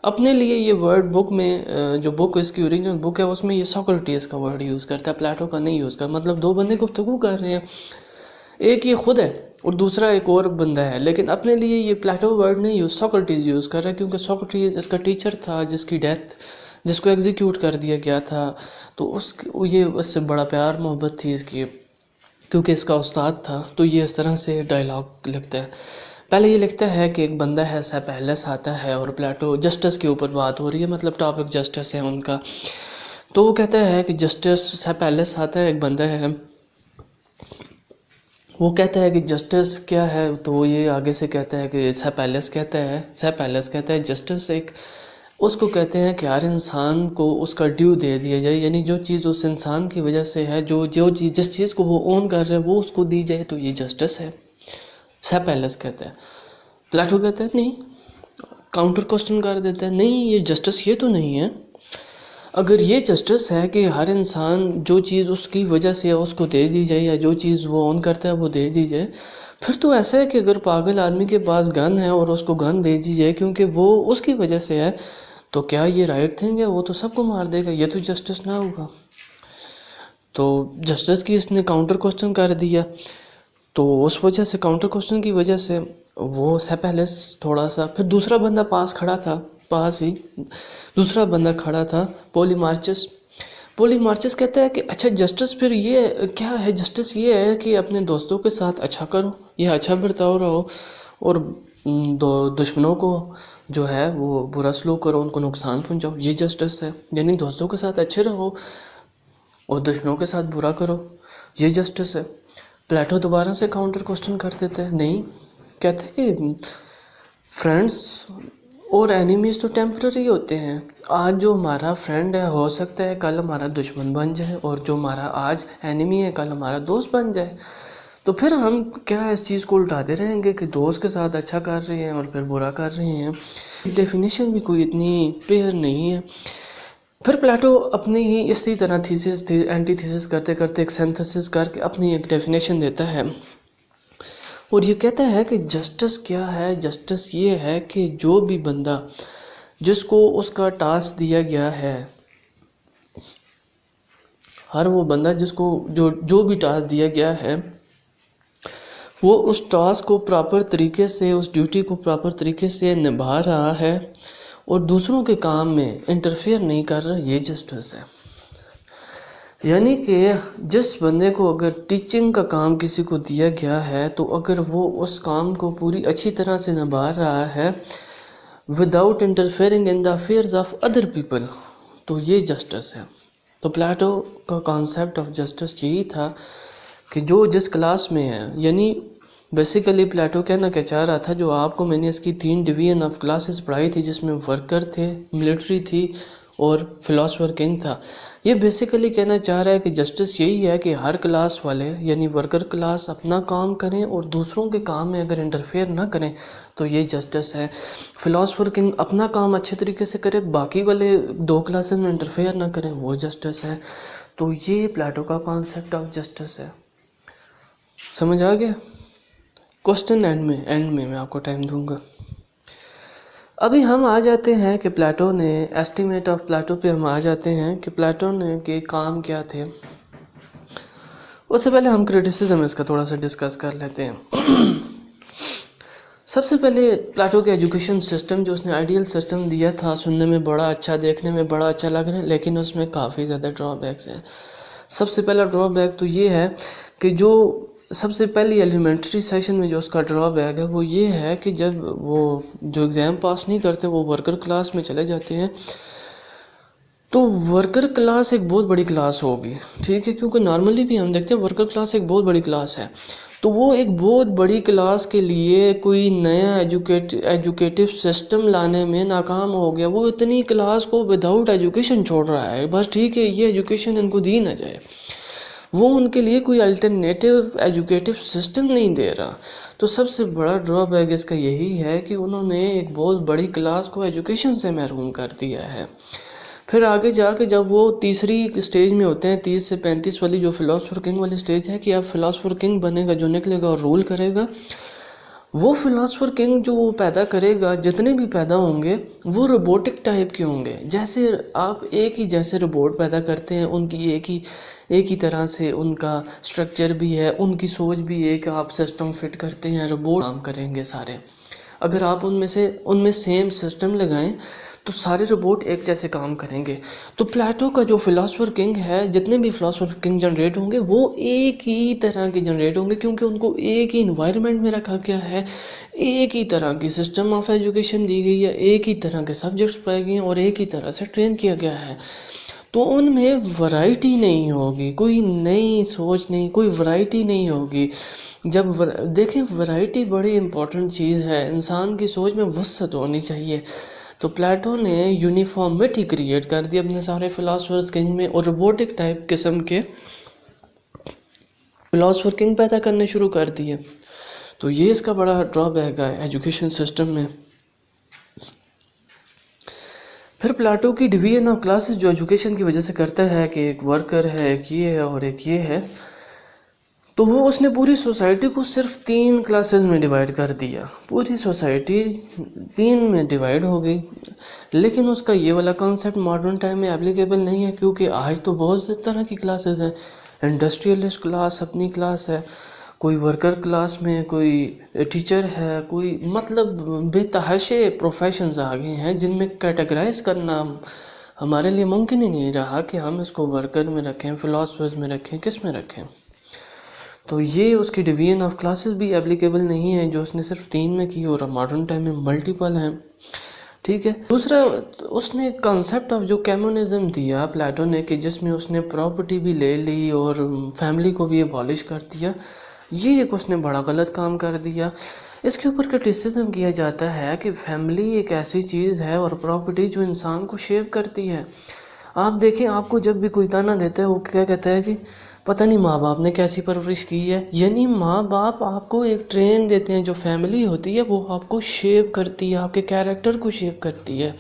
اپنے لیے یہ ورڈ بک میں جو بک اس کی اوریجنل بک ہے اس میں یہ سوکریٹس کا ورڈ یوز کرتا ہے، پلاٹو کا نہیں یوز کرتا. مطلب دو بندے گفتگو کر رہے ہیں، ایک یہ خود ہے اور دوسرا ایک اور بندہ ہے، لیکن اپنے لیے یہ پلاٹو ورڈ نہیں یوز، سوکریٹس یوز کر رہا ہے، کیونکہ سوکریٹس اس کا ٹیچر تھا جس کو ایگزیکیوٹ کر دیا گیا تھا. تو یہ اس سے بڑا پیار محبت تھی اس کی، کیونکہ اس کا استاد تھا. تو یہ اس طرح سے ڈائلاگ لکھتا ہے. پہلے یہ لکھتا ہے کہ ایک بندہ ہے، سیپ ہیلس آتا ہے، اور پلاٹو جسٹس کے اوپر بات ہو رہی ہے، مطلب ٹاپک جسٹس ہے ان کا. تو وہ کہتا ہے کہ جسٹس، سیپ ہیلس آتا ہے، ایک بندہ ہے، وہ کہتا ہے کہ جسٹس کیا ہے. تو وہ یہ آگے سے کہتا ہے کہ سیپ ہیلس کہتا ہے جسٹس ایک، اس کو کہتے ہیں کہ ہر انسان کو اس کا ڈیو دے دیا جائے، یعنی جو چیز اس انسان کی وجہ سے ہے، جو چیز جس چیز کو وہ اون کر رہے ہیں وہ اس کو دی جائے، تو یہ جسٹس ہے. سیپ ہیلس کہتا ہے. پلاٹو کہتا ہے نہیں، کاؤنٹر کوسچن کر دیتا ہے، نہیں یہ جسٹس یہ تو نہیں ہے. اگر یہ جسٹس ہے کہ ہر انسان جو چیز اس کی وجہ سے اس کو دے دی جائے، یا جو چیز وہ اون کرتا ہے وہ دے دی جائے، پھر تو ایسا ہے کہ اگر پاگل آدمی کے پاس گن ہے اور اس کو گن دے دی جائے کیونکہ وہ اس کی وجہ سے ہے، تو کیا یہ رائٹ تھنگ ہے؟ وہ تو سب کو مار دے گا، یہ تو جسٹس نہ ہوگا. تو جسٹس کی اس نے کاؤنٹر کوسچن کر دیا. تو اس وجہ سے کاؤنٹر کوسچن کی وجہ سے وہ سیپ ہیلس تھوڑا سا، پھر دوسرا بندہ پاس ہی دوسرا بندہ کھڑا تھا، پولی مارچس کہتا ہے کہ اچھا جسٹس پھر یہ کیا ہے؟ جسٹس یہ ہے کہ اپنے دوستوں کے ساتھ اچھا کرو، یہ اچھا برتاؤ رہو، اور دشمنوں کو جو ہے وہ برا سلوک کرو، ان کو نقصان پہنچاؤ، یہ جسٹس ہے. یعنی دوستوں کے ساتھ اچھے رہو اور دشمنوں کے ساتھ برا کرو، یہ جسٹس ہے. پلاٹو دوبارہ سے کاؤنٹر کوسچن کر دیتا ہے، نہیں، کہتے ہیں کہ فرینڈس اور اینیمیز تو ٹیمپرری ہوتے ہیں. آج جو ہمارا فرینڈ ہے ہو سکتا ہے کل ہمارا دشمن بن جائے، اور جو ہمارا آج اینیمی ہے کل ہمارا دوست بن جائے. تو پھر ہم کیا اس چیز کو الٹاتے رہیں گے کہ دوست کے ساتھ اچھا کر رہے ہیں اور پھر برا کر رہے ہیں؟ ڈیفینیشن بھی کوئی اتنی کلیئر نہیں ہے. پھر پلاٹو اپنی ہی اسی طرح تھیسس اینٹی تھیسس کرتے کرتے ایک سینتھسس کر کے اپنی ایک ڈیفینیشن دیتا ہے، اور یہ کہتا ہے کہ جسٹس کیا ہے؟ جسٹس یہ ہے کہ جو بھی بندہ جس کو اس کا ٹاسک دیا گیا ہے، ہر وہ بندہ جس کو جو بھی ٹاسک دیا گیا ہے، وہ اس ٹاسک کو پراپر طریقے سے، اس ڈیوٹی کو پراپر طریقے سے نبھا رہا ہے اور دوسروں کے کام میں انٹرفیئر نہیں کر رہا، یہ جسٹس ہے. یعنی کہ جس بندے کو اگر ٹیچنگ کا کام کسی کو دیا گیا ہے، تو اگر وہ اس کام کو پوری اچھی طرح سے نبھا رہا ہے without interfering in the affairs of other people, تو یہ جسٹس ہے. تو پلاٹو کا کانسیپٹ آف جسٹس یہی تھا کہ جو جس کلاس میں ہے، یعنی بیسیکلی پلاٹو کہنا کہ چاہ رہا تھا، جو آپ کو میں نے اس کی 3 ڈویژن آف کلاسز پڑھائی تھی، جس میں ورکر تھے، ملٹری تھی اور فلاسفر کنگ تھا. یہ بیسیکلی کہنا چاہ رہا ہے کہ جسٹس یہی ہے کہ ہر کلاس والے، یعنی ورکر کلاس اپنا کام کریں اور دوسروں کے کام میں اگر انٹرفیئر نہ کریں تو یہ جسٹس ہے. فلاسفر کنگ اپنا کام اچھے طریقے سے کرے، باقی والے 2 کلاسز میں انٹرفیئر نہ کریں، وہ جسٹس ہے. تو یہ پلاٹو کا کانسیپٹ آف جسٹس ہے. سمجھ آ گیا؟ کوسچن اینڈ میں آپ کو ٹائم دوں گا. ابھی ہم آ جاتے ہیں کہ پلاٹو نے ایسٹیمیٹ آف پلاٹو پہ ہم آ جاتے ہیں کہ پلاٹو نے کے کام کیا تھے. اس سے پہلے ہم کرٹیسزم اس کا تھوڑا سا ڈسکس کر لیتے ہیں. سب سے پہلے پلاٹو کے ایجوکیشن سسٹم جو اس نے آئیڈیل سسٹم دیا تھا، سننے میں بڑا اچھا، دیکھنے میں بڑا اچھا لگ رہا ہے، لیکن اس میں کافی زیادہ ڈرا بیکس ہیں. سب سے پہلا ڈرا بیک تو یہ ہے کہ جو سب سے پہلی ایلیمنٹری سیشن میں جو اس کا ڈرا بیک ہے وہ یہ ہے کہ جب وہ جو ایگزام پاس نہیں کرتے وہ ورکر کلاس میں چلے جاتے ہیں، تو ورکر کلاس ایک بہت بڑی کلاس ہوگی، ٹھیک ہے، کیونکہ نارملی بھی ہم دیکھتے ہیں ورکر کلاس ایک بہت بڑی کلاس ہے، تو وہ ایک بہت بڑی کلاس کے لیے کوئی نیا ایجوکیٹو سسٹم لانے میں ناکام ہو گیا، وہ اتنی کلاس کو وداؤٹ ایجوکیشن چھوڑ رہا ہے، بس ٹھیک ہے یہ ایجوکیشن ان کو دی نہ جائے، وہ ان کے لیے کوئی الٹرنیٹیو ایجوکیٹو سسٹم نہیں دے رہا۔ تو سب سے بڑا ڈرا بیک اس کا یہی ہے کہ انہوں نے ایک بہت بڑی کلاس کو ایجوکیشن سے محروم کر دیا ہے۔ پھر آگے جا کے جب وہ تیسری سٹیج میں ہوتے ہیں، 30 سے 35 والی جو فلاسفر کنگ والی سٹیج ہے کہ اب فلاسفر کنگ بنے گا جو نکلے گا اور رول کرے گا، وہ فلاسفر کنگ جو وہ پیدا کرے گا، جتنے بھی پیدا ہوں گے وہ روبوٹک ٹائپ کے ہوں گے، جیسے آپ ایک ہی جیسے روبوٹ پیدا کرتے ہیں، ان کی ایک ہی طرح سے ان کا سٹرکچر بھی ہے، ان کی سوچ بھی ایک آپ سسٹم فٹ کرتے ہیں، روبوٹ کام کریں گے سارے۔ اگر آپ ان میں سیم سسٹم لگائیں تو سارے روبوٹ ایک جیسے کام کریں گے۔ تو پلیٹو کا جو فلاسفر کنگ ہے، جتنے بھی فلاسفر کنگ جنریٹ ہوں گے وہ ایک ہی طرح کے جنریٹ ہوں گے، کیونکہ ان کو ایک ہی انوائرمنٹ میں رکھا گیا ہے، ایک ہی طرح کی سسٹم آف ایجوکیشن دی گئی ہے، ایک ہی طرح کے سبجیکٹس پائے گئے ہیں اور ایک ہی طرح سے ٹرین کیا گیا ہے۔ تو ان میں ورائٹی نہیں ہوگی، کوئی نئی سوچ نہیں، کوئی ورائٹی نہیں ہوگی۔ جب دیکھیں ورائٹی بڑی امپورٹنٹ چیز ہے، انسان کی سوچ میں وسعت ہونی چاہیے۔ تو پلیٹو نے یونیفارمٹی کریٹ کر دی اپنے سارے فلاسفرز کنگ میں، اور روبوٹک ٹائپ قسم کے فلاسفر کنگ پیدا کرنے شروع کر دیے۔ تو یہ اس کا بڑا ڈرا بیک ہے ایجوکیشن سسٹم میں۔ پھر پلاٹو کی ڈویژن آف کلاسز جو ایجوکیشن کی وجہ سے کرتا ہے کہ ایک ورکر ہے، ایک یہ ہے اور ایک یہ ہے، تو وہ اس نے پوری سوسائٹی کو صرف 3 کلاسز میں ڈیوائیڈ کر دیا، پوری سوسائٹی 3 میں ڈیوائیڈ ہو گئی۔ لیکن اس کا یہ والا کانسیپٹ ماڈرن ٹائم میں اپلیکیبل نہیں ہے، کیونکہ آج تو بہت طرح کی کلاسز ہیں، انڈسٹریلسٹ کلاس اپنی کلاس ہے، کوئی ورکر کلاس میں کوئی ٹیچر ہے، کوئی مطلب بے تحاشے پروفیشنز آ گئے ہیں جن میں کیٹیگرائز کرنا ہمارے لیے ممکن ہی نہیں رہا کہ ہم اس کو ورکر میں رکھیں، فلاسفرز میں رکھیں، کس میں رکھیں۔ تو یہ اس کی ڈویژن آف کلاسز بھی اپلیکیبل نہیں ہے جو اس نے صرف 3 میں کی، اور ماڈرن ٹائم میں ملٹیپل ہیں، ٹھیک ہے۔ دوسرا اس نے کانسیپٹ آف جو کمیونزم دیا پلیٹو نے، کہ جس میں اس نے پراپرٹی بھی لے لی اور فیملی کو بھی ابالش کر دیا، یہ ایک اس نے بڑا غلط کام کر دیا۔ اس کے اوپر کرٹیسزم کیا جاتا ہے کہ فیملی ایک ایسی چیز ہے اور پراپرٹی جو انسان کو شیپ کرتی ہے۔ آپ دیکھیں، آپ کو جب بھی کوئی تانا دیتا ہے وہ کیا کہتا ہے؟ جی پتہ نہیں ماں باپ نے کیسی پرورش کی ہے، یعنی ماں باپ آپ کو ایک ٹرین دیتے ہیں، جو فیملی ہوتی ہے وہ آپ کو شیپ کرتی ہے، آپ کے کیریکٹر کو شیپ کرتی ہے۔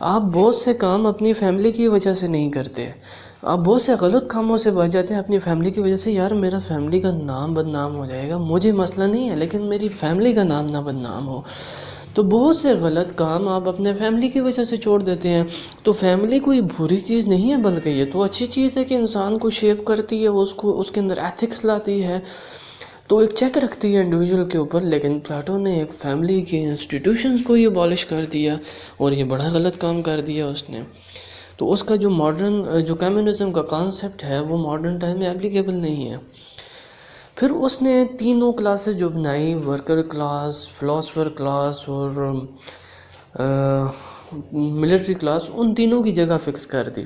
آپ بہت سے کام اپنی فیملی کی وجہ سے نہیں کرتے، آپ بہت سے غلط کاموں سے بچ جاتے ہیں اپنی فیملی کی وجہ سے۔ یار میرا فیملی کا نام بدنام ہو جائے گا، مجھے مسئلہ نہیں ہے لیکن میری فیملی کا نام نہ بدنام ہو۔ تو بہت سے غلط کام آپ اپنے فیملی کی وجہ سے چھوڑ دیتے ہیں۔ تو فیملی کوئی بری چیز نہیں ہے، بلکہ یہ تو اچھی چیز ہے کہ انسان کو شیپ کرتی ہے، اس کے اندر ایتھکس لاتی ہے، تو ایک چیک رکھتی ہے انڈیویجول کے اوپر۔ لیکن پلاٹو نے ایک فیملی کے انسٹیٹیوشنز کو یہ ابالش کر دیا اور یہ بڑا غلط کام کر دیا اس نے۔ تو اس کا جو ماڈرن جو کمیونزم کا کانسیپٹ ہے وہ ماڈرن ٹائم میں اپلیکیبل نہیں ہے۔ پھر اس نے تینوں کلاسز جو بنائی، ورکر کلاس، فلاسفر کلاس اور ملٹری کلاس، ان تینوں کی جگہ فکس کر دی،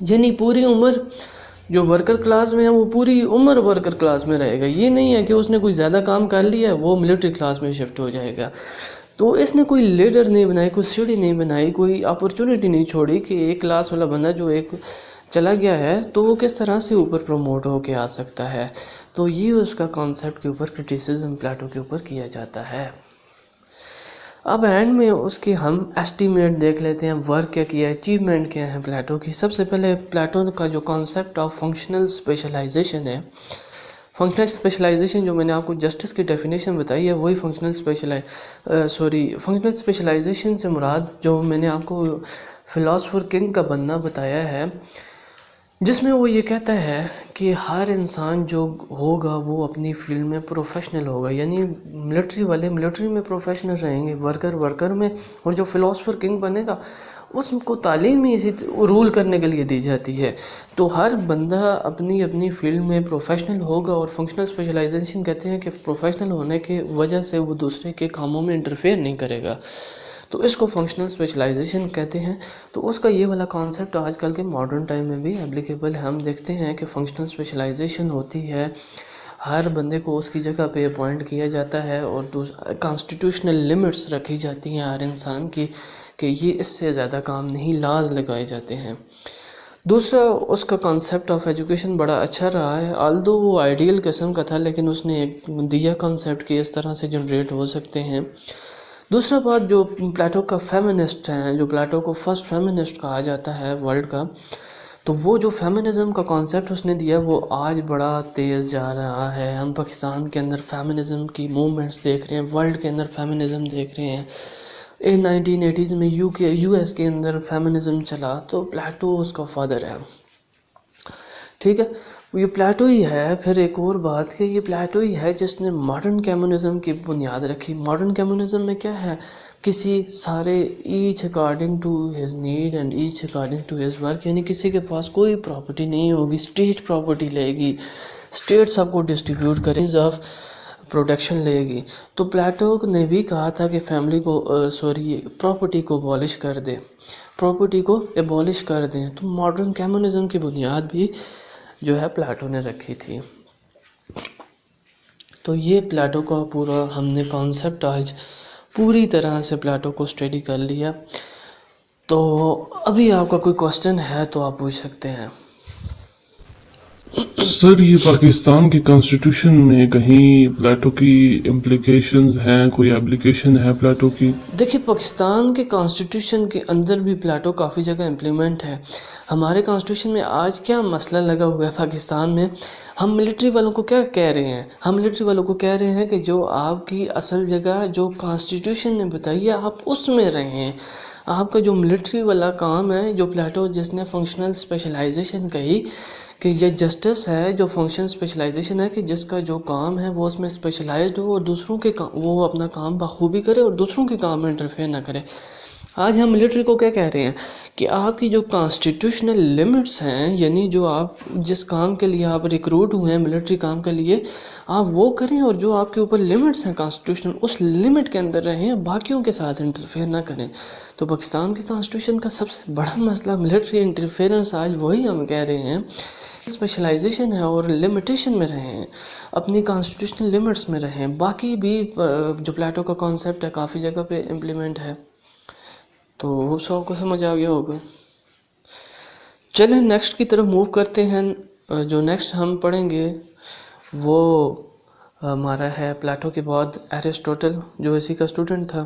یعنی پوری عمر جو ورکر کلاس میں ہے وہ پوری عمر ورکر کلاس میں رہے گا۔ یہ نہیں ہے کہ اس نے کوئی زیادہ کام کر لیا وہ ملٹری کلاس میں شفٹ ہو جائے گا۔ تو اس نے کوئی لیڈر نہیں بنائی، کوئی سیڑھی نہیں بنائی، کوئی اپرچونٹی نہیں چھوڑی کہ ایک کلاس والا بندہ جو ایک چلا گیا ہے تو وہ کس طرح سے اوپر پروموٹ ہو کے آ سکتا ہے۔ تو یہ اس کا کانسیپٹ کے اوپر کرٹیسزم پلاٹو کے اوپر کیا جاتا ہے۔ اب اینڈ میں اس کی ہم ایسٹیمیٹ دیکھ لیتے ہیں، ورک کیا کیا ہے، اچیومنٹ کیا ہے پلاٹو کی۔ سب سے پہلے پلاٹو کا جو کانسیپٹ آف فنکشنل اسپیشلائزیشن ہے، فنکشنل اسپیشلائزیشن جو میں نے آپ کو جسٹس کی ڈیفینیشن بتائی ہے وہی فنکشنل اسپیشلائزیشن سے مراد جو میں نے آپ کو فلاسفر کنگ کا بننا بتایا ہے، جس میں وہ یہ کہتا ہے کہ ہر انسان جو ہوگا وہ اپنی فیلڈ میں پروفیشنل ہوگا، یعنی ملٹری والے ملٹری میں پروفیشنل رہیں گے، ورکر میں، اور جو فلاسفر کنگ بنے گا اس کو تعلیم ہی اسی رول کرنے کے لیے دی جاتی ہے. تو ہر بندہ اپنی اپنی فیلڈ میں پروفیشنل ہوگا، اور فنکشنل اسپیشلائزیشن کہتے ہیں کہ پروفیشنل ہونے کی وجہ سے وہ دوسرے کے کاموں میں انٹرفیئر نہیں کرے گا، تو اس کو فنکشنل اسپیشلائزیشن کہتے ہیں. تو اس کا یہ والا کانسیپٹ آج کل کے ماڈرن ٹائم میں بھی اپلیکیبل ہے. ہم دیکھتے ہیں کہ فنکشنل اسپیشلائزیشن ہوتی ہے، ہر بندے کو اس کی جگہ پہ اپوائنٹ کیا جاتا ہے، اور کانسٹیٹیوشنل لمٹس رکھی جاتی ہیں ہر انسان کی کہ یہ اس سے زیادہ کام نہیں، لاز لگائے جاتے ہیں. دوسرا اس کا کانسیپٹ آف ایجوکیشن بڑا اچھا رہا ہے، آلدو وہ آئیڈیل قسم کا تھا، لیکن اس نے ایک دیا کانسیپٹ کہ اس طرح سے جنریٹ ہو سکتے ہیں. دوسرا بات، جو پلیٹو کا فیمنسٹ ہیں، جو پلیٹو کو فرسٹ فیمنسٹ کہا جاتا ہے ورلڈ کا، تو وہ جو فیمنزم کا کانسیپٹ اس نے دیا وہ آج بڑا تیز جا رہا ہے. ہم پاکستان کے اندر فیمنزم کی موومنٹس دیکھ رہے ہیں، ورلڈ کے اندر فیمنزم دیکھ رہے ہیں. 1980s میں یو ایس کے اندر فیمنزم چلا، تو پلیٹو اس کا فادر ہے. ٹھیک ہے، یہ پلیٹو ہی ہے. پھر ایک اور بات کہ یہ پلیٹو ہی ہے جس نے ماڈرن کمیونزم کی بنیاد رکھی. ماڈرن کمیونزم میں کیا ہے، کسی سارے each according to his need and each according to his work, یعنی کسی کے پاس کوئی پراپرٹی نہیں ہوگی، اسٹیٹ پراپرٹی لے گی، اسٹیٹ سب کو ڈسٹریبیوٹ کرے، آف پروڈکشن لے گی. تو پلیٹو نے بھی کہا تھا کہ فیملی کو پراپرٹی کو abolish کر دے، پراپرٹی کو abolish کر دیں. تو ماڈرن کمیونزم کی بنیاد بھی جو ہے پلیٹو نے رکھی تھی. تو یہ پلیٹو کا پورا ہم نے کانسیپٹ آج پوری طرح سے پلیٹو کو اسٹڈی کر لیا. تو ابھی آپ کا کوئی کوسچن ہے تو آپ پوچھ سکتے ہیں. سر یہ پاکستان کی کانسٹیٹیوشن میں کہیں پلیٹو کی امپلیکیشنز ہیں، کوئی اپلیکیشن ہے پلیٹو کی؟ دیکھیے، پاکستان کے کانسٹیٹیوشن کے اندر بھی پلیٹو کافی جگہ امپلیمنٹ ہے. ہمارے کانسٹیٹیوشن میں آج کیا مسئلہ لگا ہوا ہے پاکستان میں، ہم ملٹری والوں کو کیا کہہ رہے ہیں، ہم ملٹری والوں کو کہہ رہے ہیں کہ جو آپ کی اصل جگہ جو کانسٹیٹیوشن نے بتائی ہے آپ اس میں رہیں. آپ کا جو ملٹری والا کام ہے، جو پلیٹو جس نے فنکشنل اسپیشلائزیشن کہی کہ یہ جسٹس ہے، جو فنکشن اسپیشلائزیشن ہے کہ جس کا جو کام ہے وہ اس میں اسپیشلائزڈ ہو، اور دوسروں کے وہ اپنا کام بخوبی کرے اور دوسروں کے کام میں انٹرفیئر نہ کرے. آج ہم ملٹری کو کیا کہہ رہے ہیں کہ آپ کی جو کانسٹیٹیوشنل لمٹس ہیں، یعنی جو آپ جس کام کے لیے آپ ریکروٹ ہوئے ہیں ملٹری کام کے لیے، آپ وہ کریں، اور جو آپ کے اوپر لمٹس ہیں کانسٹیٹیوشنل اس لمٹ کے اندر رہیں، باقیوں کے ساتھ انٹرفیئر نہ کریں. تو پاکستان کے کانسٹیٹیوشن کا سب سے بڑا مسئلہ ملٹری انٹرفیئرنس، آج وہی ہم کہہ رہے ہیں. اسپیشلائزیشن ہے اور لمیٹیشن میں رہیں، اپنی کانسٹیٹیوشنل لمٹس میں رہیں. باقی بھی جو پلیٹو کا کانسیپٹ ہے کافی جگہ پہ امپلیمنٹ ہے. تو وہ سب کو سمجھ آ گیا ہوگا. چلیں نیکسٹ کی طرف موو کرتے ہیں. جو نیکسٹ ہم پڑھیں گے وہ ہمارا ہے پلیٹو کے بعد ایرسٹوٹل، جو اسی کا اسٹوڈنٹ تھا.